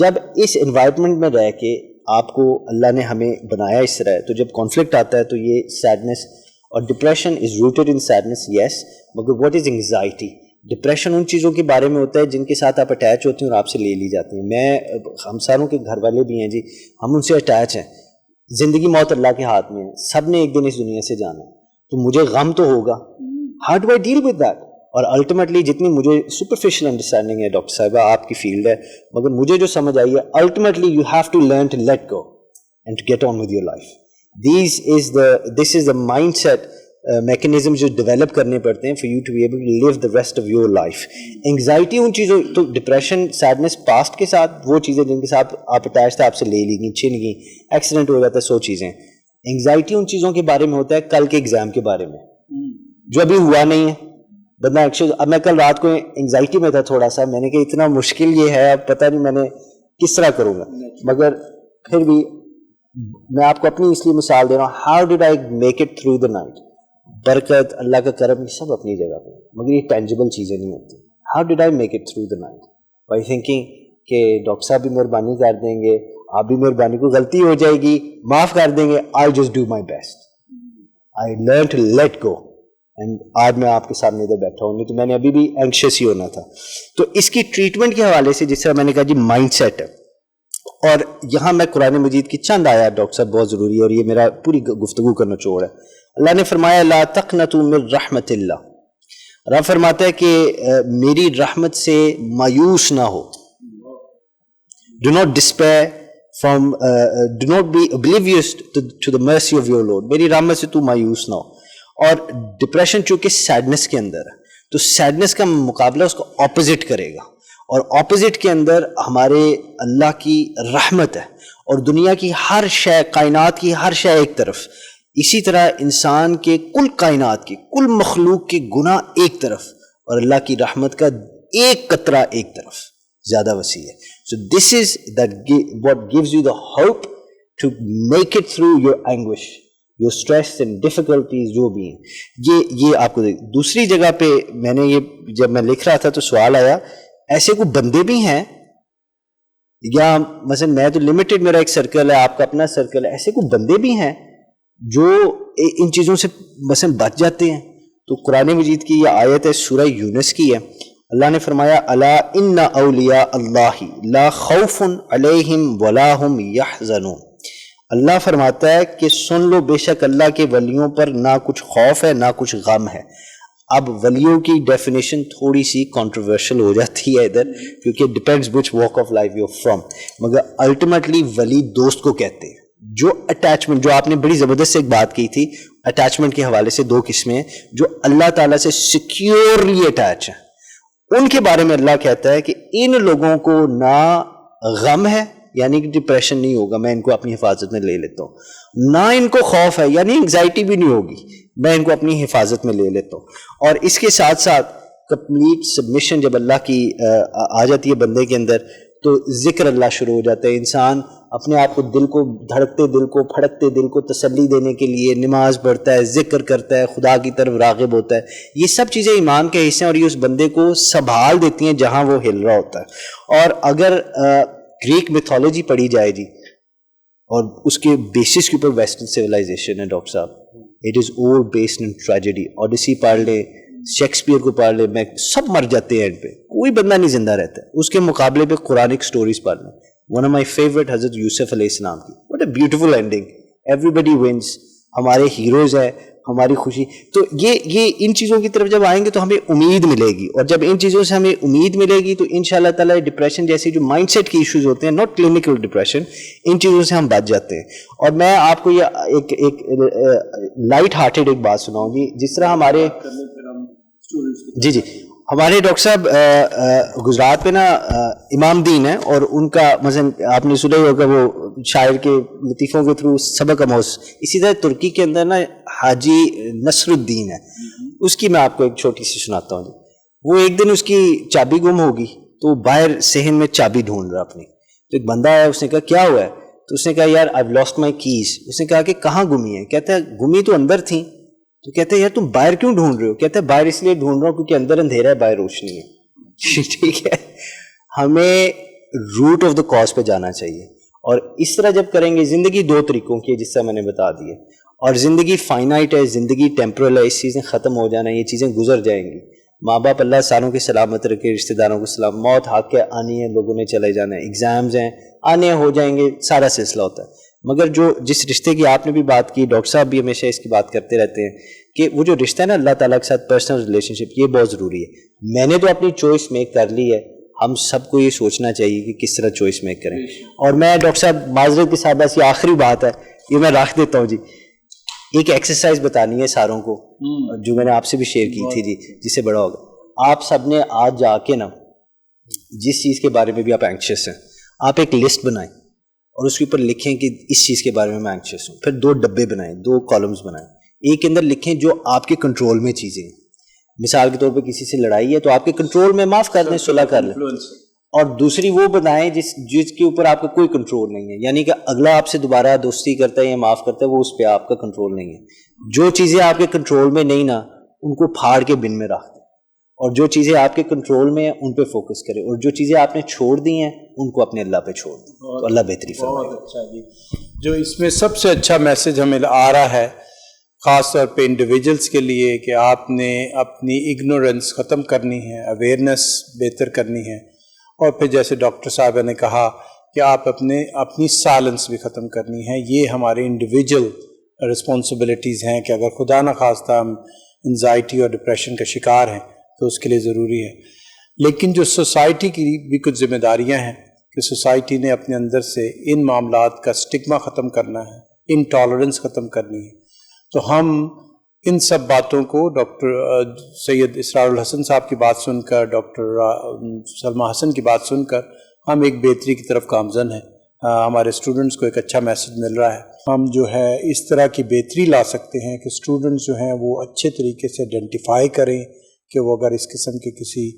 جب اس انوائرمنٹ میں رہ کے آپ کو اللہ نے ہمیں بنایا اس طرح ہے, تو جب کانفلکٹ آتا ہے تو یہ سیڈنس اور depression is rooted in sadness, yes, مگر واٹ از انگزائٹی. ڈپریشن ان چیزوں کے بارے میں ہوتا ہے جن کے ساتھ آپ اٹیچ ہوتے ہیں اور آپ سے لے لی جاتی ہیں. ہم ساروں کے گھر والے بھی ہیں جی, ہم ان سے اٹیچ ہیں. زندگی موت اللہ کے ہاتھ میں ہے, سب نے ایک دن اس دنیا سے جانا ہے, تو مجھے غم تو ہوگا. How do I deal with that? اور الٹیمیٹلی جتنی مجھے سپرفیشل انڈرسٹینڈنگ ہے ڈاکٹر صاحبہ, آپ کی فیلڈ ہے, مگر مجھے جو سمجھ آئی ہے ultimately you have to learn to let go and to get on with your life. This is the mindset mechanism جو ڈیولپ کرنے پڑتے ہیں for you to be able to live the rest of your life. Anxiety ان چیزوں, تو depression, sadness past کے ساتھ وہ چیزیں جن کے ساتھ آپ اٹیچ تھے آپ سے لے لی گئیں, چھن گئیں, ایکسیڈنٹ ہو جاتا ہے, 100 چیزیں. انگزائٹی ان چیزوں کے بارے میں ہوتا ہے کل کے ایگزام کے بارے میں جو ابھی ہوا نہیں ہے. بندہ اب میں کل رات کو انگزائٹی میں تھا تھوڑا سا, میں نے کہا اتنا مشکل یہ ہے, اب پتہ نہیں میں نے کس طرح کروں گا, مگر پھر بھی میں آپ کو اپنی اس لیے مثال دے رہا ہوں. How did I make it through the night? برکت, اللہ کا کرم, یہ سب اپنی جگہ پہ, مگر یہ ٹینجیبل چیزیں نہیں ہوتی. How did I make it through the night? By thinking کہ ڈاکٹر صاحب بھی مہربانی کر دیں گے, آپ بھی مہربانی, کو غلطی ہو جائے گی معاف کر دیں گے, I just do my best, I learn to let go. And آج میں آپ کے سامنے ادھر بیٹھا ہوں, نہیں تو میں نے ابھی بھی اینکشیس ہی ہونا تھا. تو اس کی ٹریٹمنٹ کے حوالے سے جس طرح میں نے کہا جی مائنڈ سیٹ ہے, اور یہاں میں قرآن مجید کی چند آیات ڈاکٹر صاحب بہت ضروری ہے, اور یہ میرا پوری گفتگو کا نچوڑ ہے. اللہ نے فرمایا لا تقنطوا من رحمت اللہ, رب فرماتا ہے کہ میری رحمت سے مایوس نہ ہو. Do not despair from do not be oblivious to the mercy of your Lord. میری رحمت سے تو مایوس نہ ہو. اور ڈپریشن چونکہ سیڈنس کے اندر ہے, تو سیڈنس کا مقابلہ اس کو اپوزٹ کرے گا, اور اپوزٹ کے اندر ہمارے اللہ کی رحمت ہے, اور دنیا کی ہر شے, کائنات کی ہر شے ایک طرف, اسی طرح انسان کے کل کائنات کی کل مخلوق کے گناہ ایک طرف, اور اللہ کی رحمت کا ایک قطرہ ایک طرف, زیادہ وسیع ہے. So this is what gives you the hope to make it through your anguish, your stress and difficulties جو بھی ہیں. یہ آپ کو دوسری جگہ پہ میں نے یہ جب میں لکھ رہا تھا تو سوال آیا, ایسے کوئی بندے بھی ہیں, یا مثلا میں تو لمیٹڈ میرا ایک سرکل ہے, آپ کا اپنا سرکل ہے, ایسے کوئی بندے بھی ہیں جو ان چیزوں سے مثلا بچ جاتے ہیں؟ تو قرآن مجید کی یہ آیت ہے, سورہ یونس کی ہے. اللہ نے فرمایا الا ان اولیاء اللہ لا خوف علیہم ولا هم یحزنون. اللہ فرماتا ہے کہ سن لو, بے شک اللہ کے ولیوں پر نہ کچھ خوف ہے نہ کچھ غم ہے. اب ولیوں کی ڈیفینیشن تھوڑی سی کنٹروورشل ہو جاتی ہے ادھر, کیونکہ depends which walk of life you from, مگر الٹیمیٹلی ولی دوست کو کہتے ہیں. جو اٹیچمنٹ, جو آپ نے بڑی زبردست ایک بات کی تھی, اٹیچمنٹ کے حوالے سے دو قسمیں ہیں, جو اللہ تعالیٰ سے سیکیورلی اٹیچ ہیں, ان کے بارے میں اللہ کہتا ہے کہ ان لوگوں کو نہ غم ہے, یعنی کہ ڈپریشن نہیں ہوگا, میں ان کو اپنی حفاظت میں لے لیتا ہوں, نہ ان کو خوف ہے, یعنی انگزائٹی بھی نہیں ہوگی, میں ان کو اپنی حفاظت میں لے لیتا ہوں. اور اس کے ساتھ ساتھ کمپلیٹ سبمیشن جب اللہ کی آ جاتی ہے بندے کے اندر, تو ذکر اللہ شروع ہو جاتا ہے. انسان اپنے آپ کو, دل کو, دھڑکتے دل کو, پھڑکتے دل کو تسلی دینے کے لیے نماز پڑھتا ہے, ذکر کرتا ہے, خدا کی طرف راغب ہوتا ہے. یہ سب چیزیں ایمان کے حصے ہیں, اور یہ اس بندے کو سنبھال دیتی ہیں جہاں وہ ہل رہا ہوتا ہے. اور اگر گریک میتھولوجی پڑھی جائے جی, اور اس کے بیسس کے اوپر ویسٹرن سویلائزیشن ہے ڈاکٹر صاحب, it is all based in tragedy. Odyssey پڑھ لیں, شیکسپیئر کو پڑھ لیں, میں سب مر جاتے ہیں اینڈ پہ, کوئی بندہ نہیں زندہ رہتا ہے. اس کے مقابلے پہ قرآنک سٹوریز پڑھ لیں. ون آف مائی فیوریٹ حضرت یوسف علیہ السلام کی, what a beautiful ending, everybody wins, ہمارے ہیروز ہیں, ہماری خوشی. تو یہ ان چیزوں کی طرف جب آئیں گے تو ہمیں امید ملے گی, اور جب ان چیزوں سے ہمیں امید ملے گی تو ان شاء اللہ تعالیٰ ڈپریشن جیسی جو مائنڈ سیٹ کی ایشوز ہوتے ہیں, ناٹ کلینکل ڈپریشن, ان چیزوں سے ہم بچ جاتے ہیں. اور میں آپ کو یہ ایک لائٹ ہارٹیڈ ایک بات سناؤں گی. جس طرح ہمارے جی ہمارے ڈاکٹر صاحب گجرات پہ نا امام دین ہیں, اور ان کا مثلا آپ نے سنا ہی ہوگا وہ شاعر کے لطیفوں کے تھرو سبق اموز. اسی طرح ترکی کے اندر نا حاجی نصر الدین ہے, اس کی میں آپ کو ایک چھوٹی سی سناتا ہوں. وہ ایک دن اس کی چابی گم ہوگی, تو باہر صحن میں چابی ڈھونڈ رہا اپنی. تو ایک بندہ ہے, اس نے کہا کیا ہوا ہے؟ تو اس نے کہا یار آئی لاسٹ مائی کیز. اس نے کہا کہ کہاں گمی ہے؟ کہتا ہے گمی تو اندر تھیں. تو کہتے ہیں یار تم باہر کیوں ڈھونڈ رہے ہو؟ کہتے ہیں باہر اس لیے ڈھونڈ رہا ہوں کیونکہ اندر اندھیرا ہے, باہر روشنی ہے. ٹھیک ہے, ہمیں روٹ آف دا کاز پہ جانا چاہیے. اور اس طرح جب کریں گے, زندگی دو طریقوں کی ہے جس سے میں نے بتا دیا, اور زندگی فائنائٹ ہے, زندگی ٹیمپرل ہے, اس چیزیں ختم ہو جانا ہے, یہ چیزیں گزر جائیں گی. ماں باپ اللہ سالوں کے سلامت رکھے, رشتہ داروں کو سلام, موت ہاتھ کے آنی ہے, لوگوں نے چلے جانا ہے, ایگزامز ہیں آنے ہو جائیں گے, سارا سلسلہ ہوتا ہے. مگر جس رشتے کی آپ نے بھی بات کی, ڈاکٹر صاحب بھی ہمیشہ اس کی بات کرتے رہتے ہیں کہ وہ جو رشتہ ہے نا اللہ تعالیٰ کے ساتھ, پرسنل ریلیشن شپ, یہ بہت ضروری ہے. میں نے تو اپنی چوائس میک کر لی ہے, ہم سب کو یہ سوچنا چاہیے کہ کس طرح چوائس میک کریں. اور میں ڈاکٹر صاحب معذرت کے ساتھ بس یہ آخری بات ہے, یہ میں رکھ دیتا ہوں جی. ایک ایکسرسائز بتانی ہے ساروں کو, جو میں نے آپ سے بھی شیئر کی تھی جی, جس سے بڑا ہوگا. آپ سب نے آج جا کے نا جس چیز کے بارے میں بھی آپ اینکشیس ہیں, آپ ایک لسٹ بنائیں اور اس کے اوپر لکھیں کہ اس چیز کے بارے میں اینکشیس ہوں. پھر 2 ڈبے بنائیں, 2 کالمز بنائیں. ایک کے اندر لکھیں جو آپ کے کنٹرول میں چیزیں ہیں. مثال کے طور پہ کسی سے لڑائی ہے تو آپ کے کنٹرول میں, معاف کر دیں, صلح کر لیں. اور دوسری وہ بتائیں جس کے اوپر آپ کا کوئی کنٹرول نہیں ہے, یعنی کہ اگلا آپ سے دوبارہ دوستی کرتا ہے یا معاف کرتا ہے, وہ اس پہ آپ کا کنٹرول نہیں ہے. جو چیزیں آپ کے کنٹرول میں نہیں نا, ان کو پھاڑ کے بن میں رکھ دیں, اور جو چیزیں آپ کے کنٹرول میں ہیں ان پہ فوکس کریں, اور جو چیزیں آپ نے چھوڑ دی ہیں ان کو اپنے اللہ پہ چھوڑ دیں, تو اللہ بہتری فرمائے. بہت اچھا جی. جو اس میں سب سے اچھا میسج ہمیں آ رہا ہے خاص طور پہ انڈیویجولس کے لیے, کہ آپ نے اپنی اگنورنس ختم کرنی ہے, اویئرنیس بہتر کرنی ہے, اور پھر جیسے ڈاکٹر صاحبہ نے کہا کہ آپ اپنی سائلنس بھی ختم کرنی ہے. یہ ہمارے انڈیویجول رسپانسبلٹیز ہیں کہ اگر خدا نخواستہ ہم انزائٹی اور ڈپریشن کا شکار ہیں تو اس کے لیے ضروری ہے. لیکن جو سوسائٹی کی بھی کچھ ذمہ داریاں ہیں کہ سوسائٹی نے اپنے اندر سے ان معاملات کا سٹگما ختم کرنا ہے, انٹالرنس ختم کرنی ہے. تو ہم ان سب باتوں کو ڈاکٹر سید اسرار الحسن صاحب کی بات سن کر, ڈاکٹر سلمہ حسن کی بات سن کر ہم ایک بہتری کی طرف گامزن ہیں. ہمارے اسٹوڈنٹس کو ایک اچھا میسج مل رہا ہے. ہم جو ہے اس طرح کی بہتری لا سکتے ہیں کہ اسٹوڈنٹس جو ہیں وہ اچھے طریقے سے آئیڈینٹیفائی کریں کہ وہ اگر اس قسم کے کسی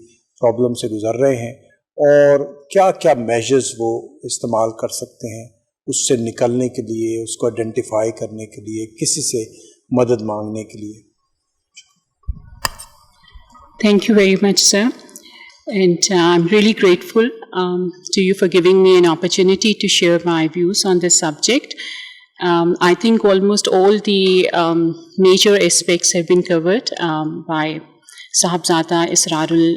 پرابلم سے گزر رہے ہیں, اور کیا کیا میجرز وہ استعمال کر سکتے ہیں اس سے نکلنے کے لیے, اس کو آئیڈینٹیفائی کرنے کے لیے, کسی سے مدد مانگنے کے لیے. Thank you very much, sir. And I'm really grateful to you for giving me an opportunity to share my views on this subject. I think almost all the major aspects have been covered by Sahibzada Israrul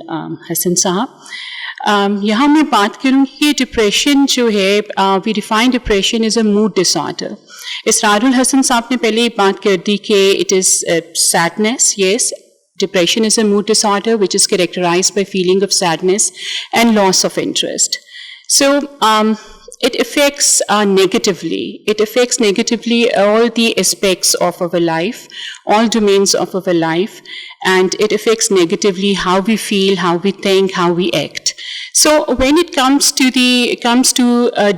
Hasan Sahab. یہاں میں بات کروں کہ depression جو ہے, we define depression as a mood disorder. Israr ul-Hassan sahib نے پہلے بات کر دی کہ it is sadness. Yes, depression is a mood disorder which is characterized by feeling of sadness and loss of interest. So it affects negatively. It affects negatively all the aspects of our life, all domains of our life, and it affects negatively how we feel, how we think, how we act. So when it comes to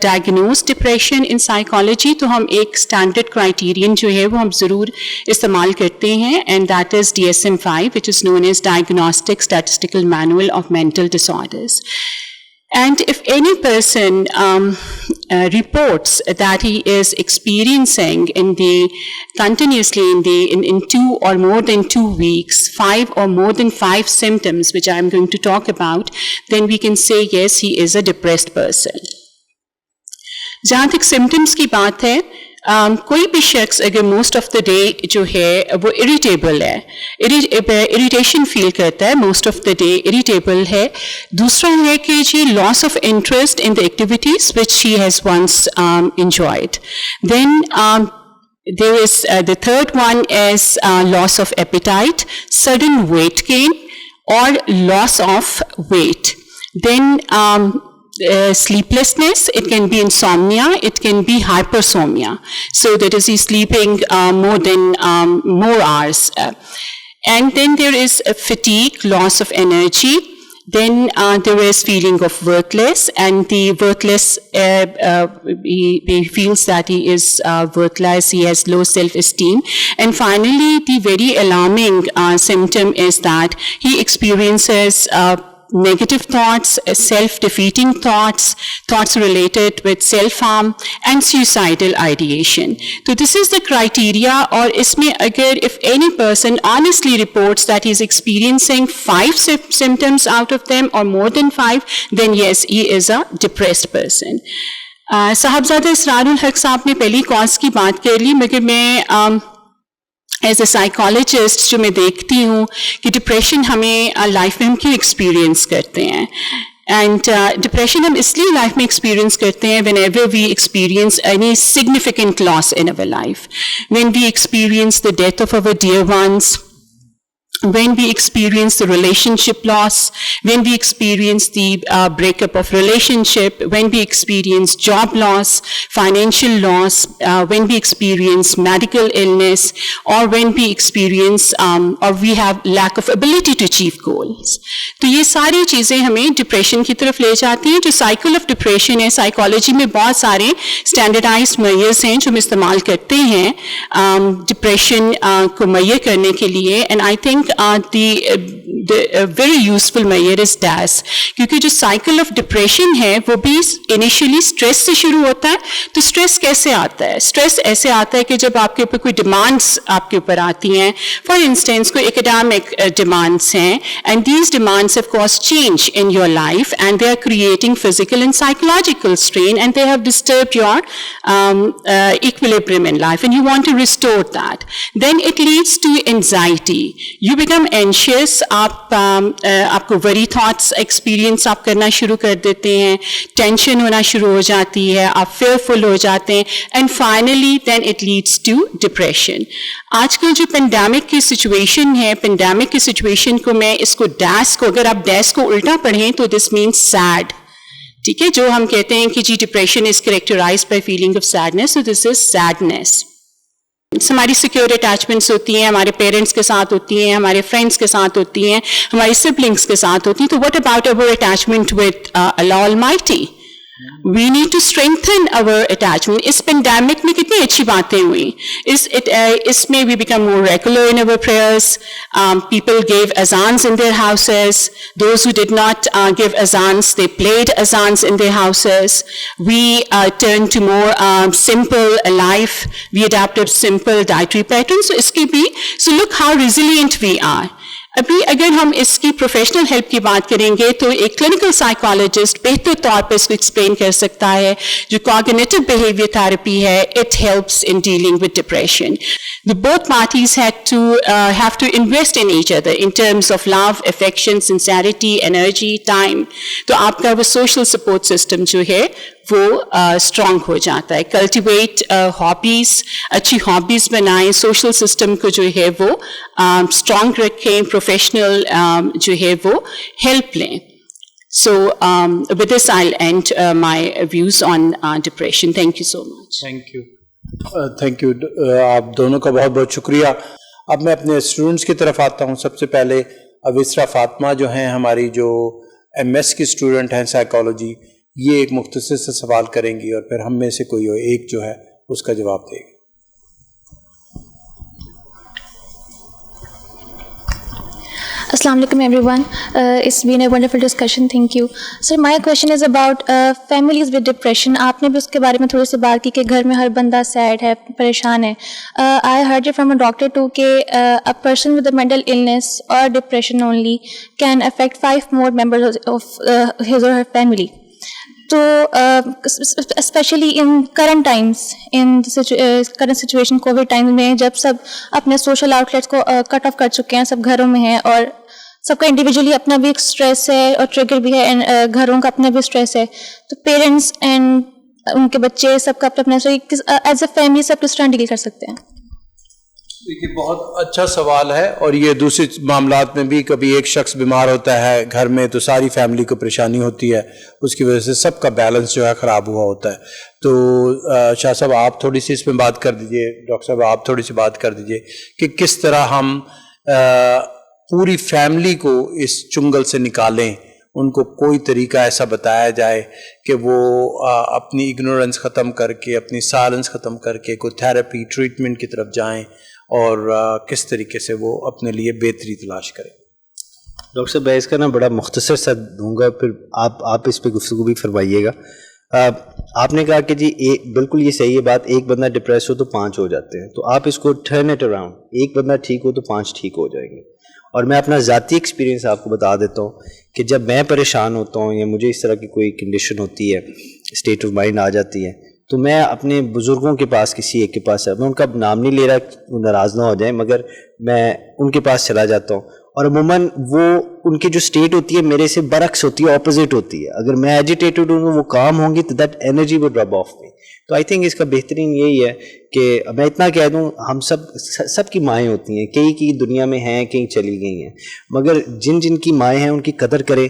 diagnose depression in psychology, تو ہم ایک standard criterion جو ہے وہ ہم ضرور استعمال کرتے ہیں, and that is DSM-5, which is known as Diagnostic Statistical Manual of Mental Disorders. And if any person reports that he is experiencing continuously in 2 or more than 2 weeks, 5 or more than 5 symptoms, which I am going to talk about, then we can say yes, he is a depressed person. جہاں تک symptoms کی بات ہے, کوئی بھی شخص اگر most of the day جو ہے وہ اریٹیبل ہے, اریٹیشن فیل کرتا ہے, most of the day irritable ہے. دوسرا ہے کہ جی loss of interest in the activities which he has once enjoyed. Then there is the third one is loss of appetite, sudden weight gain or loss of weight. Then sleeplessness, it can be insomnia, it can be hypersomnia, so that is he sleeping more hours. And then there is fatigue, loss of energy. Then there is feeling of worthless, and the worthless, he feels that he is worthless, he has low self-esteem. And finally, the very alarming symptom is that he experiences negative thoughts, self-defeating thoughts related with self-harm and suicidal ideation. So this is the criteria, اور اس میں اگر if any person honestly reports that he is experiencing 5 symptoms out of them or more than 5, then yes, he is a depressed person. صاحبزادہ اسرار الحق صاحب نے پہلی cause کی بات کر لی, مگر میں ایز اے سائیکالوجسٹ جو میں دیکھتی ہوں کہ ڈپریشن ہمیں لائف میں ہم کیوں ایکسپیرئنس کرتے ہیں. اینڈ ڈپریشن ہم اس لیے لائف میں ایکسپیرئنس کرتے ہیں whenever we experience any significant loss in our life, when we experience the death of our dear ones, when we experience the relationship loss, when we experience the breakup of relationship, when we experience job loss, financial loss, when we experience medical illness, or when we experience or we have lack of ability to achieve goals. تو یہ ساری چیزیں ہمیں depression کی طرف لے جاتی ہیں. جو سائیکل آف ڈپریشن ہے, سائیکالوجی میں بہت سارے اسٹینڈرڈائزڈ میئرس ہیں جو ہم استعمال کرتے ہیں ڈپریشن کو میئر کرنے کے لیے. And I think the very useful measure is DAS, کیونکہ جو سائیکل آف ڈپریشن ہے وہ بھی انیشلی اسٹریس سے شروع ہوتا ہے. تو اسٹریس کیسے آتا ہے؟ اسٹریس ایسے آتا ہے کہ جب آپ کے اوپر کوئی ڈیمانڈس آپ کے اوپر آتی ہیں, فار انسٹینس کوئی اکیڈیمک ڈیمانڈس ہیں, and these demands have caused change in your life and they are creating physical and psychological strain and they have disturbed your equilibrium in life and you want to restore that, then it leads to anxiety. You become anxious, aapko worry thoughts experience aap karna shuru kar dete hain, tension hona shuru ho jati hai, aap fearful ho jate hain, and finally then it leads to depression. آج کل جو pandemic کی situation ہے, pandemic کی situation کو میں اس کو DAS کو, اگر آپ DAS کو الٹا پڑھیں تو دس مینس سیڈ. ٹھیک ہے, جو ہم کہتے ہیں کہ جی depression is characterised by feeling of sadness, so this is sadness. ہماری سیکیور اٹیچمنٹس ہوتی ہیں, ہمارے پیرنٹس کے ساتھ ہوتی ہیں, ہمارے فرینڈس کے ساتھ ہوتی ہیں, ہماری سبلنگس کے ساتھ ہوتی ہیں. تو what about our attachment with Allah almighty? We need to strengthen our attachment. اس pandemic میں کتنی اچھی باتیں ہوئی. اس میں we become more regular in our prayers. People gave azans in their houses. Those who did not give azans, they played azans in their houses. We turned to more simple life. We adapted simple dietary patterns. So look how resilient we are. ابھی اگر ہم اس کی professional help کی بات کریں گے تو ایک کلینکل سائیکالوجسٹ بہتر طور پہ اس کو ایکسپلین کر سکتا ہے. جو کوگنیٹو بیہیویئر تھراپی ہے, it helps in dealing with depression. Both parties have to invest in each other in terms of love, affection, sincerity, energy, time. تو آپ کا وہ سوشل سپورٹ سسٹم جو ہے وہ اسٹرانگ ہو جاتا ہے. کلٹیویٹ ہابیز, اچھی ہابیز بنائیں, سوشل سسٹم کو جو ہے وہ اسٹرانگ رکھیں, پروفیشنل جو ہے وہ ہیلپ لیں. So with this I'll end my views on depression. Thank you so much. Thank you. آپ دونوں کا بہت بہت شکریہ. اب میں اپنے اسٹوڈنٹس کی طرف آتا ہوں. سب سے پہلے اویسرا فاطمہ جو ہیں, ہماری جو MS کی اسٹوڈنٹ ہیں سائیکالوجی, یہ ایک مختصر سے سوال کریں گی اور پھر ہم میں سے کوئی ایک جو ہے اس کا جواب دے گی. Assalamu alaikum everyone. It's been a wonderful discussion. Thank you. So my question is about families with depression. آپ نے بھی اس کے بارے میں تھوڑی سی بات کی کہ گھر میں ہر بندہ سیڈ ہے, پریشان ہے. I heard it from a doctor too کہ a person with a mental illness or depression only can affect 5 more members of his or her family. تو especially in current times, in current situation Covid time میں جب سب اپنے social out let's کو cut off کر چکے ہیں, سب گھروں میں ہیں اور سب کا انڈیویجولی اپنا بھی ایک اسٹریس ہے اور ٹریگر بھی ہے, اینڈ گھروں کا اپنا بھی اسٹریس ہے. تو پیرنٹس اینڈ ان کے بچے سب کا اپنا ایز اے فیملی سب کس طرح ڈیل کر سکتے ہیں؟ دیکھیے بہت اچھا سوال ہے. اور یہ دوسرے معاملات میں بھی کبھی ایک شخص بیمار ہوتا ہے گھر میں تو ساری فیملی کو پریشانی ہوتی ہے, اس کی وجہ سے سب کا بیلنس جو ہے خراب ہوا ہوتا ہے. تو شاہ صاحب آپ تھوڑی سی اس میں بات کر دیجئے, ڈاکٹر صاحب آپ تھوڑی سی بات کر دیجئے کہ کس طرح ہم پوری فیملی کو اس چنگل سے نکالیں, ان کو کوئی طریقہ ایسا بتایا جائے کہ وہ اپنی اگنورنس ختم کر کے, اپنی سائلنس ختم کر کے کوئی تھراپی ٹریٹمنٹ کی طرف جائیں اور کس طریقے سے وہ اپنے لیے بہتری تلاش کریں. ڈاکٹر صاحب میں اس کا نا بڑا مختصر سا دوں گا, پھر آپ اس پہ گفتگو بھی فرمائیے گا. آپ نے کہا کہ جی بالکل یہ صحیح ہے بات, ایک بندہ ڈپریس ہو تو 5 ہو جاتے ہیں, تو آپ اس کو ٹرن اٹ اراؤنڈ, ایک بندہ ٹھیک ہو تو 5 ٹھیک ہو جائیں گے. اور میں اپنا ذاتی ایکسپیرینس آپ کو بتا دیتا ہوں کہ جب میں پریشان ہوتا ہوں یا مجھے اس طرح کی کوئی کنڈیشن ہوتی ہے, اسٹیٹ آف مائنڈ آ جاتی ہے, تو میں اپنے بزرگوں کے پاس, کسی ایک کے پاس, میں ان کا نام نہیں لے رہا, وہ ناراض نہ ہو جائیں, مگر میں ان کے پاس چلا جاتا ہوں. اور عموماً وہ ان کی جو اسٹیٹ ہوتی ہے میرے سے برعکس ہوتی ہے, اپوزٹ ہوتی ہے. اگر میں ایجیٹیٹڈ ہوں وہ کام ہوں گی تو دیٹ انرجی وڈ رب آف می. تو آئی تھنک اس کا بہترین یہی ہے کہ میں اتنا کہہ دوں, ہم سب کی مائیں ہوتی ہیں, کئی کی دنیا میں ہیں, کئی چلی گئی ہیں, مگر جن کی مائیں ہیں ان کی قدر کرے.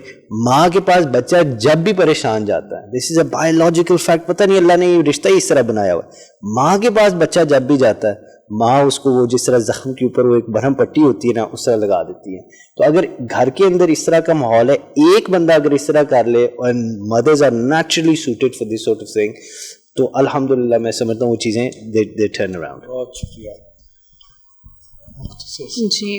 ماں کے پاس بچہ جب بھی پریشان جاتا ہے, دس از اے بایولوجیکل فیکٹ, پتہ نہیں اللہ نے یہ رشتہ ہی اس طرح بنایا ہوا ہے. ماں کے پاس بچہ جب بھی جاتا ہے, ماں اس کو وہ جس طرح زخم کے اوپر وہ ایک برہم پٹی ہوتی ہے نا, اس طرح لگا دیتی ہے. تو اگر گھر کے اندر اس طرح کا ماحول ہے, ایک بندہ اگر اس طرح کر لے, اور mothers are naturally suited for this sort of thing, تو الحمدللہ میں سمجھتا ہوں وہ چیزیں دے ٹرن اراؤنڈ. بہت شکریہ. جی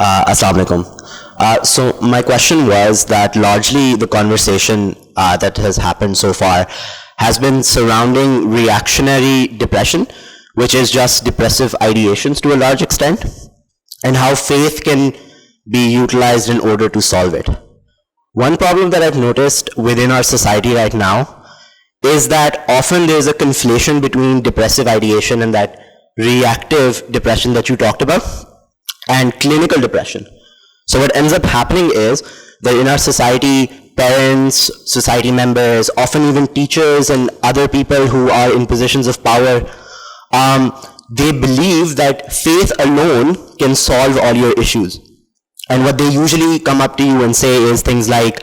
Assalamu alaikum. So my question was that largely the conversation that has happened so far has been surrounding reactionary depression, which is just depressive ideations to a large extent, and how faith can be utilized in order to solve it. One problem that I've noticed within our society right now is that often there's a conflation between depressive ideation and that reactive depression that you talked about, and clinical depression. So what ends up happening is that in our society, parents, society members, often even teachers and other people who are in positions of power, they believe that faith alone can solve all your issues. And what they usually come up to you and say is things like,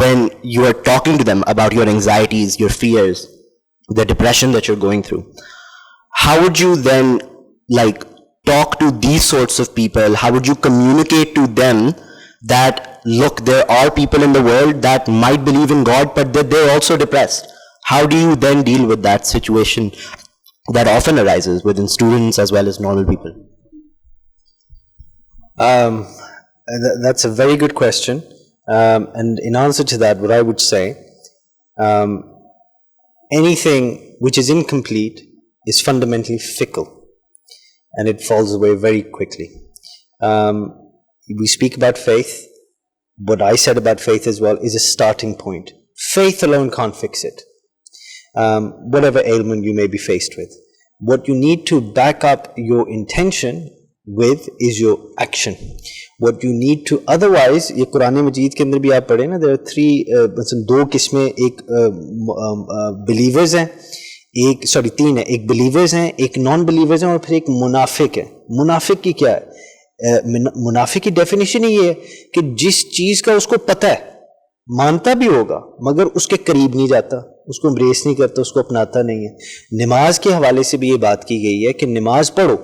When you are talking to them about your anxieties, your fears, the depression that you're going through, how would you then talk to these sorts of people? How would you communicate to them that, look, there are people in the world that might believe in God, but that they're also depressed? How do you then deal with that situation that often arises within students as well as normal people? That's a very good question. And in answer to that, what I would say, anything which is incomplete is fundamentally fickle, and it falls away very quickly. We speak about faith. What I said about faith as well is a starting point. Faith alone can't fix it. Whatever ailment you may be faced with, what you need to back up your intention with is your action. What you need to, otherwise, یہ قرآن مجید کے اندر بھی آپ پڑھیں نا, there are three, دو قسمیں, ایک believers ہیں, تین ہیں, ایک بلیورز ہیں, ایک نان بلیورز ہیں, اور پھر ایک منافق ہے. منافق کی کیا ہے؟ منافق کی ڈیفینیشن یہ ہے کہ جس چیز کا اس کو پتہ ہے, مانتا بھی ہوگا مگر اس کے قریب نہیں جاتا, اس کو امبریس نہیں کرتا, اس کو اپناتا نہیں ہے. نماز کے حوالے سے بھی یہ بات کی گئی ہے کہ نماز پڑھو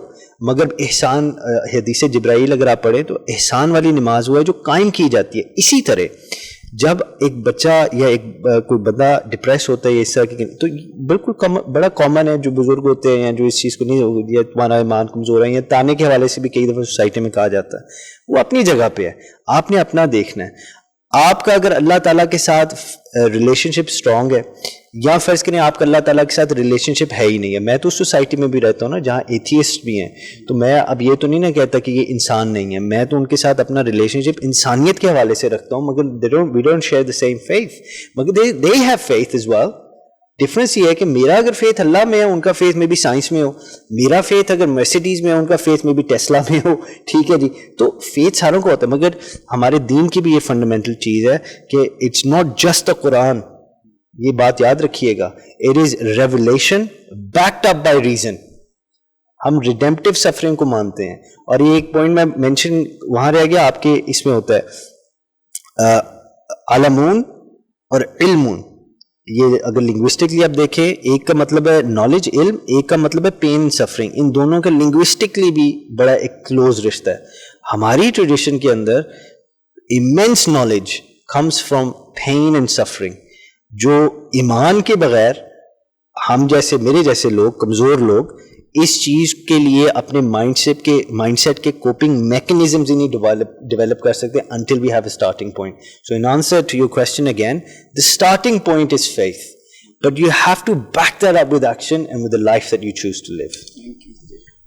مگر احسان, حدیث جبرائیل اگر آپ پڑھیں تو احسان والی نماز وہ ہے جو قائم کی جاتی ہے. اسی طرح جب ایک بچہ یا ایک کوئی بندہ ڈپریس ہوتا ہے اس طرح کی, تو بالکل بڑا کامن ہے, جو بزرگ ہوتے ہیں جو اس چیز کو نہیں ہوگی, یا تمہارا ایمان کمزور ہے, یا تانے کے حوالے سے بھی کئی دفعہ سوسائٹی میں کہا جاتا ہے, وہ اپنی جگہ پہ ہے. آپ نے اپنا دیکھنا ہے. آپ کا اگر اللہ تعالیٰ کے ساتھ ریلیشن شپ اسٹرانگ ہے, یا فرض کریں آپ کا اللہ تعالیٰ کے ساتھ ریلیشن شپ ہے ہی نہیں ہے. میں تو اس سوسائٹی میں بھی رہتا ہوں نا جہاں ایتھیسٹ بھی ہیں, تو میں اب یہ تو نہیں نا کہتا کہ یہ انسان نہیں ہے, میں تو ان کے ساتھ اپنا ریلیشن شپ انسانیت کے حوالے سے رکھتا ہوں, مگر we don't share the same faith, مگر they have faith as well. Difference یہ ہے کہ میرا اگر فیتھ اللہ میں ہے, ان کا فیتھ میں بھی سائنس میں ہو, میرا فیتھ اگر مرسیڈیز میں ہے, ان کا فیتھ میں بھی ٹیسلا میں ہو, ٹھیک ہے جی, تو فیتھ ساروں کو ہوتا ہے. مگر ہمارے دین کی بھی یہ فنڈامنٹل چیز ہے کہ اٹس ناٹ جسٹ دا قرآن, یہ بات یاد رکھیے گا, it is revelation backed up by reason. ہم ریڈیمپٹیو سفرنگ کو مانتے ہیں, اور یہ ایک پوائنٹ میں مینشن وہاں رہ گیا آپ کے, اس میں ہوتا ہے علمون اور علمون. یہ اگر لنگوسٹکلی آپ دیکھیں, ایک کا مطلب ہے نالج, علم, ایک کا مطلب ہے پین, سفرنگ. ان دونوں کا لنگوسٹکلی بھی بڑا ایک کلوز رشتہ ہے. ہماری ٹریڈیشن کے اندر immense knowledge comes from pain and suffering. جو ایمان کے بغیر ہم جیسے میرے جیسے لوگ کمزور لوگ اس چیز کے لیے اپنے مائنڈ سیٹ کے کوپنگ میکنزمز ہی نہیں ڈیولپ کر سکتے until we have a starting point. So in answer to your question again, the starting point is faith, but you have to back that up with action and with the life that you choose to live.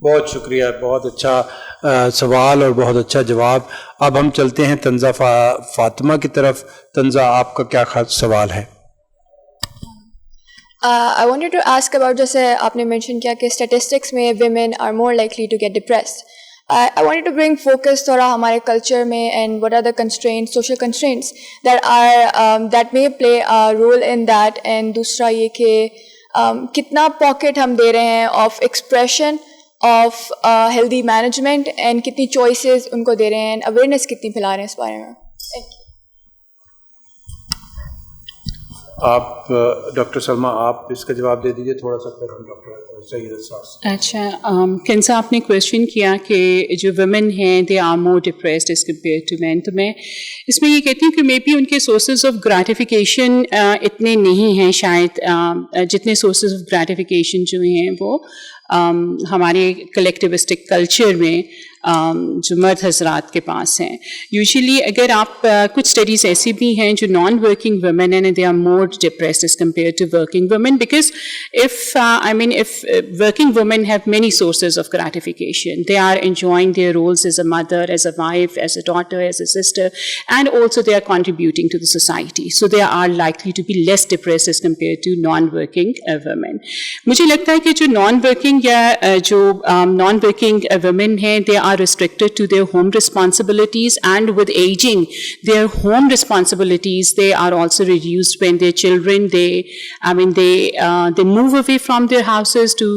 بہت شکریہ, بہت اچھا سوال اور بہت اچھا جواب. اب ہم چلتے ہیں تنزہ فاطمہ کی طرف. تنزہ, آپ کا کیا سوال ہے؟ I wanted to ask about, جیسے آپ نے مینشن کیا کہ اسٹیٹسٹکس میں women are more likely to get depressed. I wanted to bring focus تھوڑا ہمارے کلچر میں and what are the constraints, social constraints that may play a role in that. And دوسرا یہ کہ کتنا پاکٹ ہم دے رہے ہیں of expression of healthy management and کتنی choices ان کو دے رہے ہیں, awareness کتنی پھیلا رہے ہیں اس بارے میں. آپ ڈاکٹر سلمہ, آپ اس کا جواب دے دیجیے تھوڑا سا, پھر ہم ڈاکٹر سعید اساس. اچھا, کنسا آپ نے کویشچن کیا کہ جو ویمن ہیں they are more depressed as compare to men, تو میں اس میں یہ کہتی ہوں کہ مے بی ان کے سورسز آف گریٹیفیکیشن اتنے نہیں ہیں شاید جتنے سورسز آف گریٹیفیکیشن جو ہیں وہ ہمارے کلیکٹیوسٹک کلچر میں جو مرد حضرات کے پاس ہیں. یوزلی اگر آپ کچھ اسٹڈیز ایسی بھی ہیں جو نان ورکنگ ویمن ہیں, they are more depressed as compare to working women, because if working women have many sources of gratification, they are enjoying their roles as a mother, as a wife, as a daughter, as a sister, and also they are contributing to the society, so they are likely to be less depressed as compared to non-working women. مجھے لگتا ہے کہ جو non-working یا جو non-working women ہیں, they are restricted to their home responsibilities, and with aging their home responsibilities they are also reduced when their children they move away from their houses to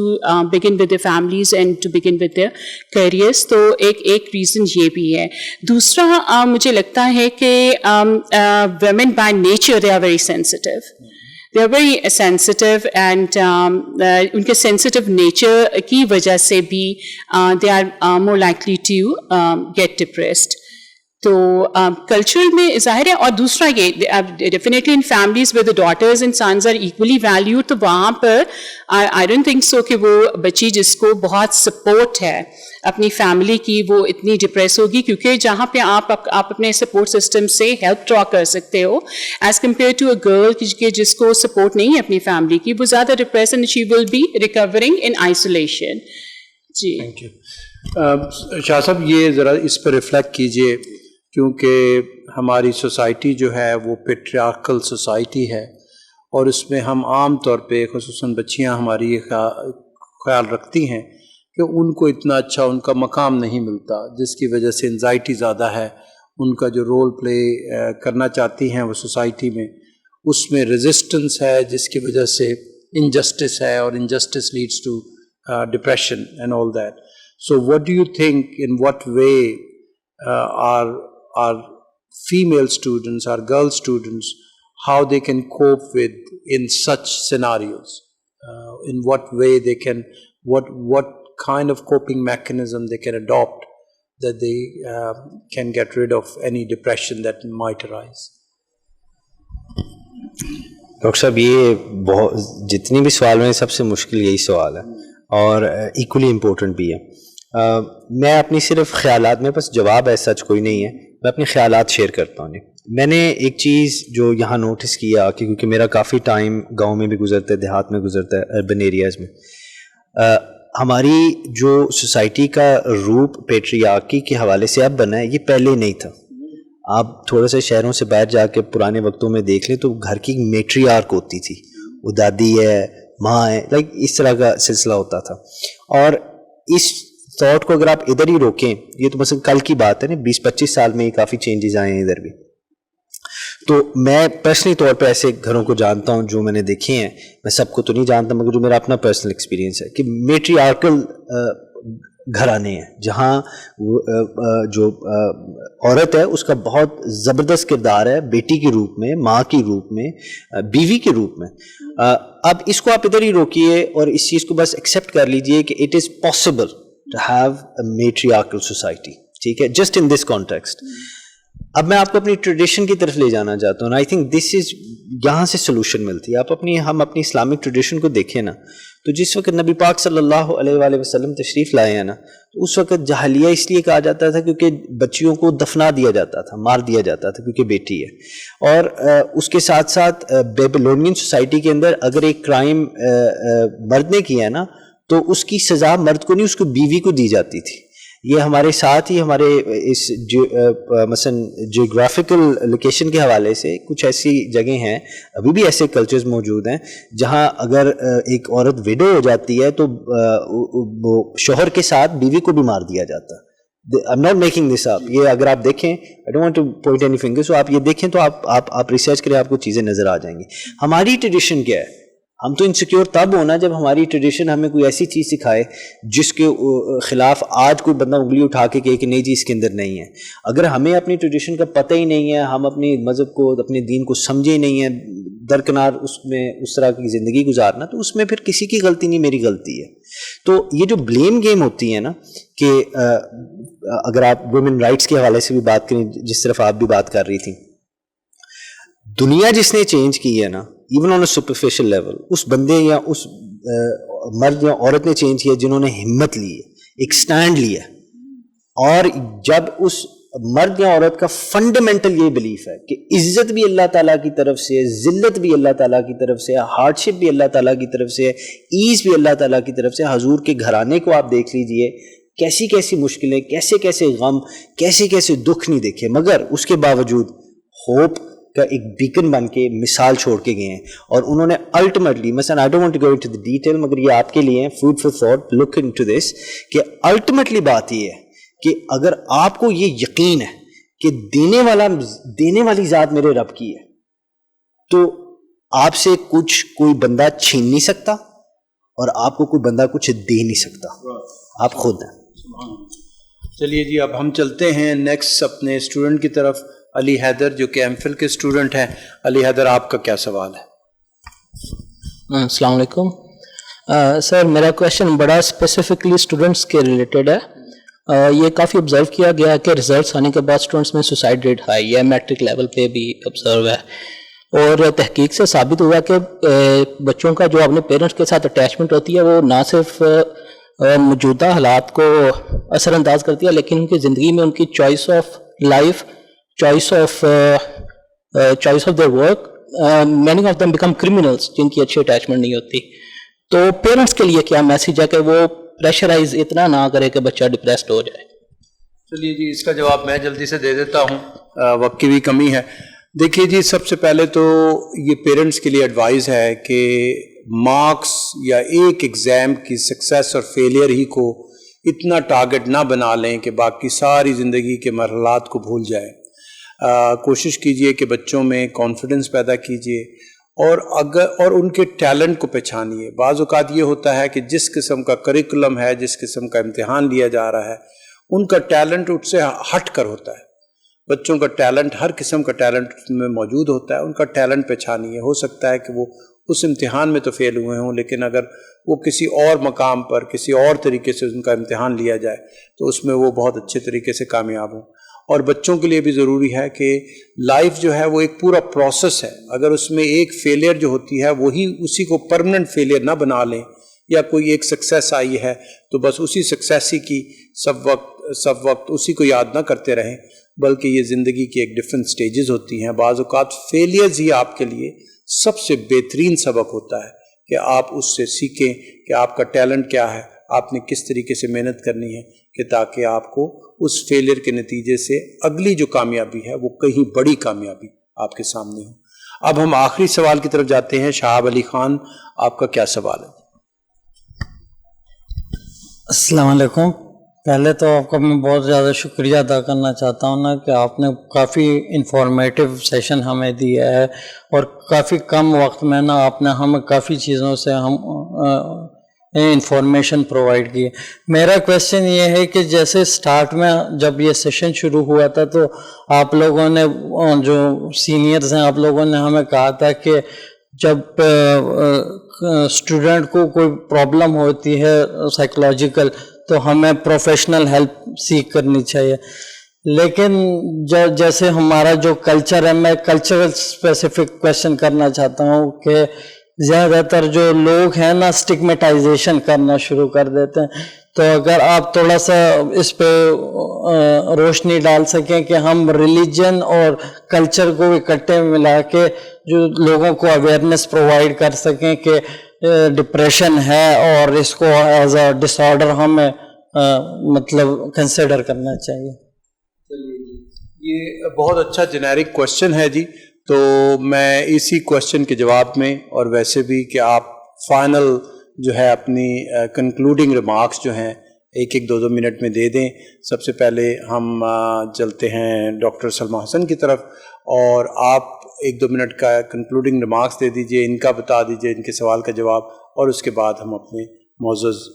begin with their families and to begin with their careers. تو ایک reason یہ بھی ہے. دوسرا مجھے لگتا ہے کہ women by nature they are very sensitive. They are very sensitive, and ان کے sensitive nature کی وجہ سے بھی they are more likely to get depressed. تو کلچر میں ظاہر ہے. اور دوسرا یہ definitely in families with the daughters and sons are equally valued, تو وہاں پر I don't think so کہ وہ بچی جس کو بہت سپورٹ ہے اپنی فیملی کی وہ اتنی ڈپریس ہوگی, کیونکہ جہاں پہ آپ اپنے سپورٹ سسٹم سے ہیلپ ڈرا کر سکتے ہو as compare to a girl جس کو سپورٹ نہیں ہے اپنی فیملی کی, وہ زیادہ depress and she will be recovering in isolation. جی تھینک یو. شاہ صاحب, یہ ذرا اس پہ ریفلیکٹ کیجئے, کیونکہ ہماری سوسائٹی جو ہے وہ پیٹریارکل سوسائٹی ہے, اور اس میں ہم عام طور پہ خصوصاً بچیاں ہماری یہ خیال رکھتی ہیں کہ ان کو اتنا اچھا ان کا مقام نہیں ملتا, جس کی وجہ سے انزائٹی زیادہ ہے. ان کا جو رول پلے کرنا چاہتی ہیں وہ سوسائٹی میں, اس میں ریزسٹنس ہے, جس کی وجہ سے انجسٹس ہے, اور injustice leads to depression and all that. So what do you think in what way our female students, our girl students, how they can cope with in such scenarios, in what way they can, what kind of coping mechanism they can adopt that they can get rid of any depression that might arise. Doctor صاحب, یہ بہت جتنی بھی سوال ہیں سب سے مشکل یہی سوال ہے, اور ایکولی امپورٹنٹ بھی ہے. میں اپنی صرف خیالات میں, بس جواب ایسا کوئی نہیں ہے, میں اپنے خیالات شیئر کرتا ہوں. میں نے ایک چیز جو یہاں نوٹس کیا کہ کیونکہ میرا کافی ٹائم گاؤں میں بھی گزرتا ہے, دیہات میں گزرتا ہے, اربن ایریاز میں, ہماری جو سوسائٹی کا روپ پیٹریارکی کے حوالے سے اب بنا ہے, یہ پہلے نہیں تھا. آپ تھوڑا سا شہروں سے باہر جا کے پرانے وقتوں میں دیکھ لیں تو گھر کی میٹریارک ہوتی تھی, وہ دادی ہے, ماں ہے, لائک اس طرح کا سلسلہ ہوتا تھا. اور اس تھاٹ کو اگر آپ ادھر ہی روکیں, یہ تو مثلا کل کی بات ہے نا, 20-25 سال میں ہی کافی چینجز آئے ہیں ادھر بھی. تو میں پرسنلی طور پہ ایسے گھروں کو جانتا ہوں جو میں نے دیکھے ہیں, میں سب کو تو نہیں جانتا مگر جو میرا اپنا پرسنل ایکسپیرینس ہے, کہ میٹریارکل گھرانے ہیں جہاں جو عورت ہے اس کا بہت زبردست کردار ہے بیٹی کے روپ میں, ماں کے روپ میں, بیوی کے روپ میں. اب اس کو آپ ادھر ہی روکیے اور اس چیز کو بس ایکسیپٹ کر لیجئے کہ it is possible to have a matriarchal society, ٹھیک ہے, just in this context. اب میں آپ کو اپنی ٹریڈیشن کی طرف لے جانا چاہتا ہوں. آئی تھنک دس از, یہاں سے سولوشن ملتی ہے. ہم اپنی اسلامک ٹریڈیشن کو دیکھیں نا, تو جس وقت نبی پاک صلی اللہ علیہ وآلہ وسلم تشریف لائے ہیں نا, تو اس وقت جاہلیہ اس لیے کہا جاتا تھا کیونکہ بچیوں کو دفنا دیا جاتا تھا, مار دیا جاتا تھا کیونکہ بیٹی ہے. اور اس کے ساتھ ساتھ بیبلونین سوسائٹی کے اندر اگر ایک کرائم مرد نے کیا ہے نا, تو اس کی سزا مرد کو نہیں, اس کو بیوی کو دی جاتی تھی. یہ ہمارے ساتھ ہی ہمارے اس مثلا جیوگرافیکل لوکیشن کے حوالے سے کچھ ایسی جگہیں ہیں, ابھی بھی ایسے کلچرز موجود ہیں جہاں اگر ایک عورت ویڈو ہو جاتی ہے تو شوہر کے ساتھ بیوی کو بھی مار دیا جاتا ہے. I'm not making this up. یہ اگر آپ دیکھیں, I don't want to point any fingers, so آپ یہ دیکھیں تو آپ ریسرچ کریں, آپ کو چیزیں نظر آ جائیں گی. ہماری ٹریڈیشن کیا ہے؟ ہم تو انسیکیور تب ہونا جب ہماری ٹریڈیشن ہمیں کوئی ایسی چیز سکھائے جس کے خلاف آج کوئی بندہ انگلی اٹھا کے کہے کہ نہیں جی اس کے اندر نہیں ہے. اگر ہمیں اپنی ٹریڈیشن کا پتہ ہی نہیں ہے, ہم اپنی مذہب کو, اپنے دین کو سمجھے ہی نہیں ہیں, درکنار اس میں اس طرح کی زندگی گزارنا, تو اس میں پھر کسی کی غلطی نہیں, میری غلطی ہے. تو یہ جو بلیم گیم ہوتی ہے نا, کہ اگر آپ ویمن رائٹس کے حوالے سے بھی بات کریں, جس طرف آپ بھی بات کر رہی تھیں, دنیا جس نے چینج کی ہے نا, even on a superficial level, اس بندے یا اس مرد یا عورت نے چینج کیا جنہوں نے ہمت لی ہے, ایک سٹینڈ لیا. اور جب اس مرد یا عورت کا فنڈامنٹل یہ بلیف ہے کہ عزت بھی اللہ تعالیٰ کی طرف سے ہے, ذلت بھی اللہ تعالیٰ کی طرف سے ہے, ہارڈ شپ بھی اللہ تعالیٰ کی طرف سے ہے, ایز بھی اللہ تعالیٰ کی طرف سے. حضور کے گھرانے کو آپ دیکھ لیجئے, کیسی کیسی مشکلیں, کیسے کیسے غم, کیسے کیسے دکھ نہیں دیکھے, مگر اس کے باوجود ہوپ کا ایک بیکن بن کے مثال چھوڑ کے گئے ہیں. اور انہوں نے الٹیمیٹلی, مثلا I don't want to go into the detail, مگر یہ آپ کے لیے food for thought, look into this, کہ الٹیمیٹلی بات یہ ہے کہ اگر آپ کو یہ یقین ہے کہ دینے والی ذات میرے رب کی ہے, تو آپ سے کچھ کوئی بندہ چھین نہیں سکتا, اور آپ کو کوئی بندہ کچھ دے نہیں سکتا, آپ خود ہیں. چلیے جی, اب ہم چلتے ہیں نیکسٹ اپنے اسٹوڈنٹ کی طرف, علی حیدر, جو کہ ایم فل کے اسٹوڈنٹ ہیں. علی حیدر, آپ کا کیا سوال ہے؟ السلام علیکم سر. میرا کویشچن بڑا اسپیسیفکلی اسٹوڈنٹس کے ریلیٹڈ ہے. یہ کافی آبزرو کیا گیا کہ ریزلٹس آنے کے بعد اسٹوڈنٹس میں سوسائڈ ریٹ ہائی ہے, میٹرک لیول پہ بھی آبزرو ہے. اور تحقیق سے ثابت ہوا کہ بچوں کا جو اپنے پیرنٹس کے ساتھ اٹیچمنٹ ہوتی ہے وہ نہ صرف موجودہ حالات کو اثر انداز کرتی ہے, لیکن ان کی زندگی میں ان کی choice of life, choice of their work, many of them become criminals جن کی اچھی اٹیچمنٹ نہیں ہوتی. تو پیرنٹس کے لیے کیا میسیج ہے کہ وہ پریشرائز اتنا نہ کرے کہ بچہ ڈپریسڈ ہو جائے؟ چلیے جی, اس کا جواب میں جلدی سے دے دیتا ہوں, وقت کی بھی کمی ہے. دیکھیے جی, سب سے پہلے تو یہ پیرنٹس کے لیے ایڈوائز ہے کہ مارکس یا ایک ایگزام کی سکسیس اور فیلئر ہی کو اتنا ٹارگٹ نہ بنا لیں کہ باقی ساری زندگی کے مرحلات کو بھول جائیں. کوشش کیجئے کہ بچوں میں کانفیڈنس پیدا کیجئے, اور ان کے ٹیلنٹ کو پہچانیے. بعض اوقات یہ ہوتا ہے کہ جس قسم کا کریکولم ہے, جس قسم کا امتحان لیا جا رہا ہے, ان کا ٹیلنٹ اس سے ہٹ کر ہوتا ہے. بچوں کا ٹیلنٹ, ہر قسم کا ٹیلنٹ میں موجود ہوتا ہے, ان کا ٹیلنٹ پہچانیے. ہو سکتا ہے کہ وہ اس امتحان میں تو فیل ہوئے ہوں, لیکن اگر وہ کسی اور مقام پر کسی اور طریقے سے ان کا امتحان لیا جائے تو اس میں وہ بہت اچھے طریقے سے کامیاب ہوں. اور بچوں کے لیے بھی ضروری ہے کہ لائف جو ہے وہ ایک پورا پروسیس ہے. اگر اس میں ایک فیلئر جو ہوتی ہے وہی اسی کو پرمننٹ فیلئر نہ بنا لیں, یا کوئی ایک سکسیس آئی ہے تو بس اسی سکسیس ہی کی سب وقت اسی کو یاد نہ کرتے رہیں, بلکہ یہ زندگی کی ایک ڈفرینٹ سٹیجز ہوتی ہیں. بعض اوقات فیلئرز ہی آپ کے لیے سب سے بہترین سبق ہوتا ہے کہ آپ اس سے سیکھیں کہ آپ کا ٹیلنٹ کیا ہے, آپ نے کس طریقے سے محنت کرنی ہے, کہ تاکہ آپ کو اس فیلئر کے نتیجے سے اگلی جو کامیابی ہے وہ کہیں بڑی کامیابی آپ کے سامنے ہو. اب ہم آخری سوال کی طرف جاتے ہیں. شہاب علی خان, آپ کا کیا سوال ہے؟ السلام علیکم. پہلے تو آپ کا میں بہت زیادہ شکریہ ادا کرنا چاہتا ہوں نا کہ آپ نے کافی انفارمیٹیو سیشن ہمیں دیا ہے, اور کافی کم وقت میں نا آپ نے ہمیں کافی چیزوں سے انفارمیشن پرووائڈ کی. میرا کویشچن یہ ہے کہ جیسے سٹارٹ میں جب یہ سیشن شروع ہوا تھا تو آپ لوگوں نے, جو سینئرز ہیں, آپ لوگوں نے ہمیں کہا تھا کہ جب اسٹوڈنٹ کو کوئی پرابلم ہوتی ہے سائیکولوجیکل تو ہمیں پروفیشنل ہیلپ سیکھ کرنی چاہیے. لیکن جیسے ہمارا جو کلچر ہے, میں کلچرل اسپیسیفک کویشچن کرنا چاہتا ہوں کہ زیادہ تر جو لوگ ہیں نا اسٹگمیٹائزیشن کرنا شروع کر دیتے ہیں, تو اگر آپ تھوڑا سا اس پہ روشنی ڈال سکیں کہ ہم ریلیجن اور کلچر کو اکٹھے ملا کے جو لوگوں کو اویئرنیس پرووائڈ کر سکیں کہ ڈپریشن ہے اور اس کو ایز اے ڈس آرڈر ہمیں مطلب کنسیڈر کرنا چاہیے. یہ بہت اچھا جنیرک کوشچن ہے جی. تو میں اسی کوشچن کے جواب میں اور ویسے بھی کہ آپ فائنل جو ہے اپنی کنکلوڈنگ ریمارکس جو ہیں 1-2 منٹ میں دے دیں. سب سے پہلے ہم چلتے ہیں ڈاکٹر سلمیٰ حسن کی طرف, اور آپ 1-2 منٹ کا کنکلوڈنگ ریمارکس دے دیجئے, ان کا بتا دیجئے, ان کے سوال کا جواب, اور اس کے بعد ہم اپنے معزز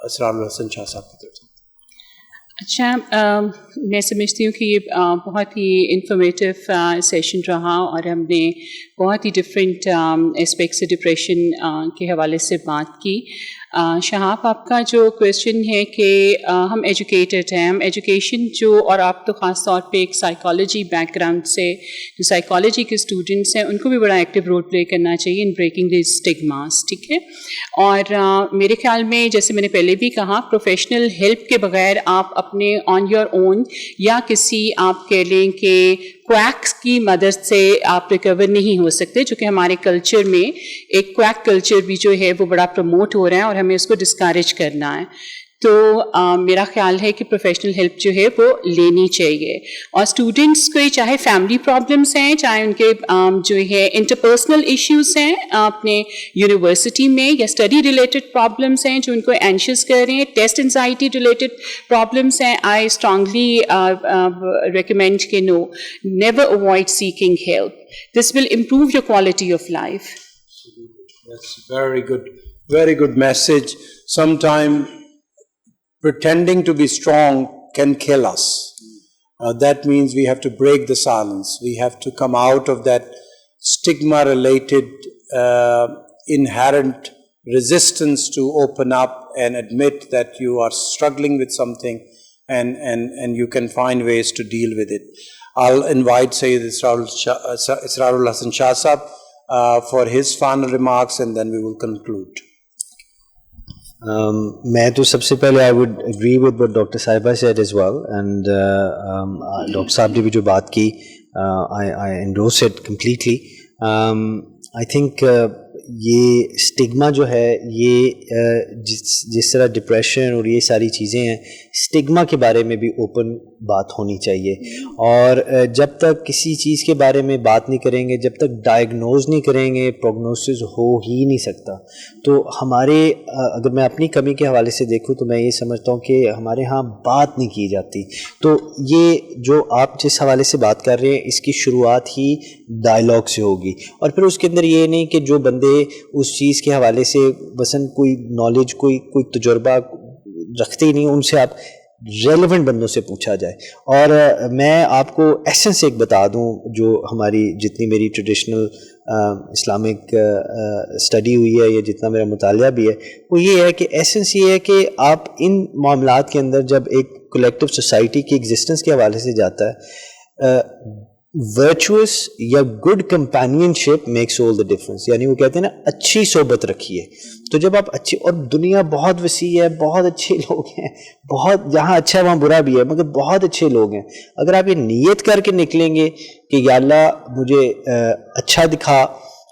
اسرار الحسن شاہ صاحب کی طرف. اچھا, میں سمجھتی ہوں کہ یہ بہت ہی انفارمیٹیو سیشن رہا, اور ہم نے بہت ہی ڈفرینٹ اسپیکٹس ڈپریشن کے حوالے سے بات کی. شہاب, آپ کا جو کویشچن ہے کہ ہم ایجوکیٹڈ ہیں, ہم ایجوکیشن جو, اور آپ تو خاص طور پہ ایک سائیکالوجی بیک گراؤنڈ سے, جو سائیکالوجی کے اسٹوڈنٹس ہیں ان کو بھی بڑا ایکٹیو رول پلے کرنا چاہیے ان بریکنگ دی اسٹگماس, ٹھیک ہے. اور میرے خیال میں جیسے میں نے پہلے بھی کہا, پروفیشنل ہیلپ کے بغیر آپ اپنے آن یور اون یا کسی آپ کہہ لیں کہ کویکس کی مدد سے آپ ریکور نہیں ہو سکتے, جو کہ ہمارے کلچر میں ایک کویک کلچر بھی جو ہے وہ بڑا پروموٹ ہو رہا ہے, اور ہمیں اس کو ڈسکریج کرنا ہے. تو میرا خیال ہے کہ پروفیشنل ہیلپ جو ہے وہ لینی چاہیے. اور اسٹوڈنٹس کو چاہے فیملی پرابلمس ہیں, چاہے ان کے جو ہے انٹرپرسنل ایشوز ہیں اپنے یونیورسٹی میں, یا اسٹڈی ریلیٹڈ پرابلمس ہیں جو ان کو اینشیس کر رہے ہیں, ٹیسٹ انزائٹی ریلیٹڈ پرابلمس ہیں, آئی اسٹرانگلی ریکمینڈ کہ no, never avoid seeking help. This will improve your quality of life. Very good message. Sometimes pretending to be strong can kill us. That means we have to break the silence. We have to come out of that stigma-related inherent resistance to open up and admit that you are struggling with something, and you can find ways to deal with it. I'll invite Sayyid Israrul Hasan Shah Sahab for his final remarks, and then we will conclude. میں تو سب سے پہلے I would agree with what doctor صاحبہ said as well, and doctor صاحب نے بھی جو بات کی I endorse it completely. I think یہ اسٹگما جو ہے, یہ جس طرح ڈپریشن اور یہ ساری چیزیں ہیں, اسٹگما کے بارے میں بھی اوپن بات ہونی چاہیے. اور جب تک کسی چیز کے بارے میں بات نہیں کریں گے, جب تک ڈائگنوز نہیں کریں گے, پروگنوسس ہو ہی نہیں سکتا. تو ہمارے, اگر میں اپنی کمی کے حوالے سے دیکھوں تو میں یہ سمجھتا ہوں کہ ہمارے ہاں بات نہیں کی جاتی. تو یہ جو آپ جس حوالے سے بات کر رہے ہیں, اس کی شروعات ہی ڈائلاگ سے ہوگی, اور پھر اس کے اندر یہ نہیں کہ جو بندے اس چیز کے حوالے سے مثلاً کوئی نالج, کوئی تجربہ رکھتے ہی نہیں, ان سے آپ ریلیونٹ بندوں سے پوچھا جائے. اور میں آپ کو ایسنس ایک بتا دوں, جو ہماری جتنی میری ٹریڈیشنل اسلامک اسٹڈی ہوئی ہے یا جتنا میرا مطالعہ بھی ہے, وہ یہ ہے کہ ایسنس یہ ہے کہ آپ ان معاملات کے اندر جب ایک کولیکٹیو سوسائٹی کی ایگزسٹنس کے حوالے سے جاتا ہے, ورچوئس یا good companionship makes all the difference. یعنی وہ کہتے ہیں نا, اچھی صحبت رکھیے. تو جب آپ اچھی, اور دنیا بہت وسیع ہے, بہت اچھے لوگ ہیں, بہت جہاں اچھا ہے وہاں برا بھی ہے, مگر بہت اچھے لوگ ہیں. اگر آپ یہ نیت کر کے نکلیں گے کہ یا اللہ مجھے اچھا دکھا,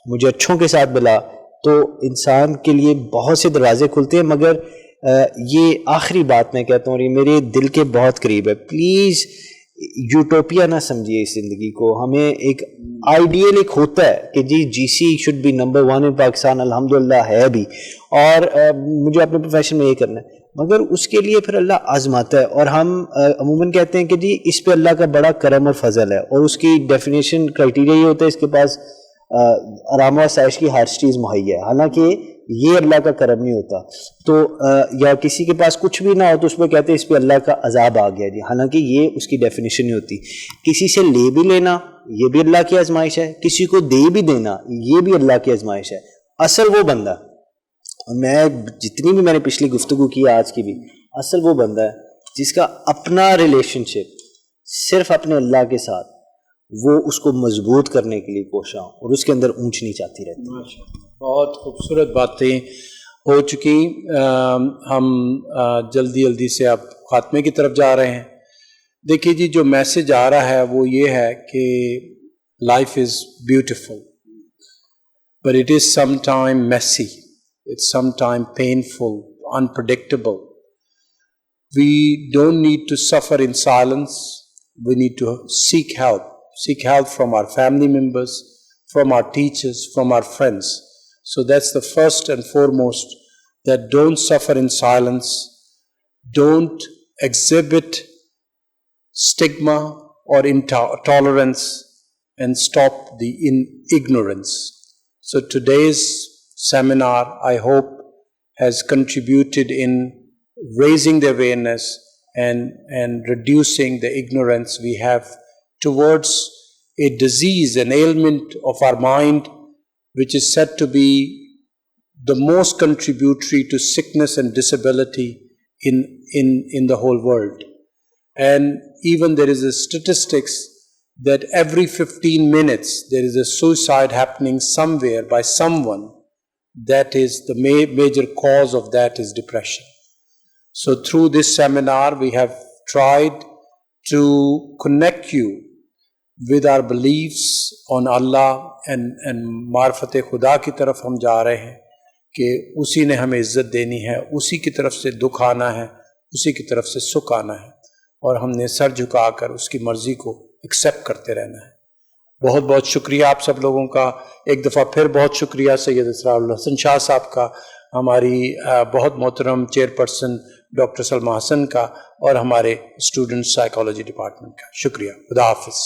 مجھے اچھوں کے ساتھ ملا, تو انسان کے لیے بہت سے دروازے کھلتے ہیں. مگر یہ آخری بات میں کہتا ہوں, اور یہ میرے دل کے بہت قریب ہے, پلیز یوٹوپیا نہ سمجھیے اس زندگی کو. ہمیں ایک آئیڈیل ایک ہوتا ہے کہ جی سی شوڈ بی نمبر 1 ان پاکستان, الحمدللہ ہے بھی, اور مجھے اپنے پروفیشن میں یہ کرنا ہے. مگر اس کے لیے پھر اللہ آزماتا ہے, اور ہم عموماً کہتے ہیں کہ جی اس پہ اللہ کا بڑا کرم اور فضل ہے, اور اس کی ڈیفینیشن کرائٹیریا یہ ہوتا ہے اس کے پاس آرام و آسائش کی ہر چیز مہیا ہے. حالانکہ یہ اللہ کا کرم نہیں ہوتا. تو یا کسی کے پاس کچھ بھی نہ ہو تو اس پہ کہتے ہیں اس پہ اللہ کا عذاب آ گیا جی, حالانکہ یہ اس کی ڈیفینیشن نہیں ہوتی. کسی سے لے بھی لینا یہ بھی اللہ کی آزمائش ہے, کسی کو دے بھی دینا یہ بھی اللہ کی آزمائش ہے. اصل وہ بندہ, میں جتنی بھی میں نے پچھلی گفتگو کی آج کی بھی, اصل وہ بندہ ہے جس کا اپنا ریلیشن شپ صرف اپنے اللہ کے ساتھ وہ اس کو مضبوط کرنے کے لیے کوشاں اور اس کے اندر اونچ نیچ آتی رہتی ہے. بہت خوبصورت باتیں ہو چکی. ہم جلدی سے اب خاتمے کی طرف جا رہے ہیں. دیکھیے جی، جو میسج آ رہا ہے وہ یہ ہے کہ life is beautiful but it is sometime messy, it's sometime painful, unpredictable. We don't need to suffer in silence. We need to seek help from our family members, from our teachers, from our friends. So that's the first and foremost, that don't suffer in silence. Don't exhibit stigma or intolerance, and stop the ignorance. So today's seminar, I hope, has contributed in raising the awareness and reducing the ignorance we have towards a disease, an ailment of our mind, which is said to be the most contributory to sickness and disability in the whole world. And even there is a statistics that every 15 minutes there is a suicide happening somewhere by someone. That is the major cause of that is depression. So through this seminar we have tried to connect you with our beliefs on Allah and معرفت خدا کی طرف ہم جا رہے ہیں کہ اسی نے ہمیں عزت دینی ہے, اسی کی طرف سے دکھ آنا ہے, اسی کی طرف سے سکھ آنا ہے, اور ہم نے سر جھکا کر اس کی مرضی کو ایکسیپٹ کرتے رہنا ہے. بہت بہت شکریہ آپ سب لوگوں کا. ایک دفعہ پھر بہت شکریہ سید اسرار الحسن شاہ صاحب کا, ہماری بہت محترم چیئرپرسن ڈاکٹر سلمہ حسن کا, اور ہمارے اسٹوڈنٹ سائیکالوجی ڈپارٹمنٹ کا. شکریہ. خدا حافظ.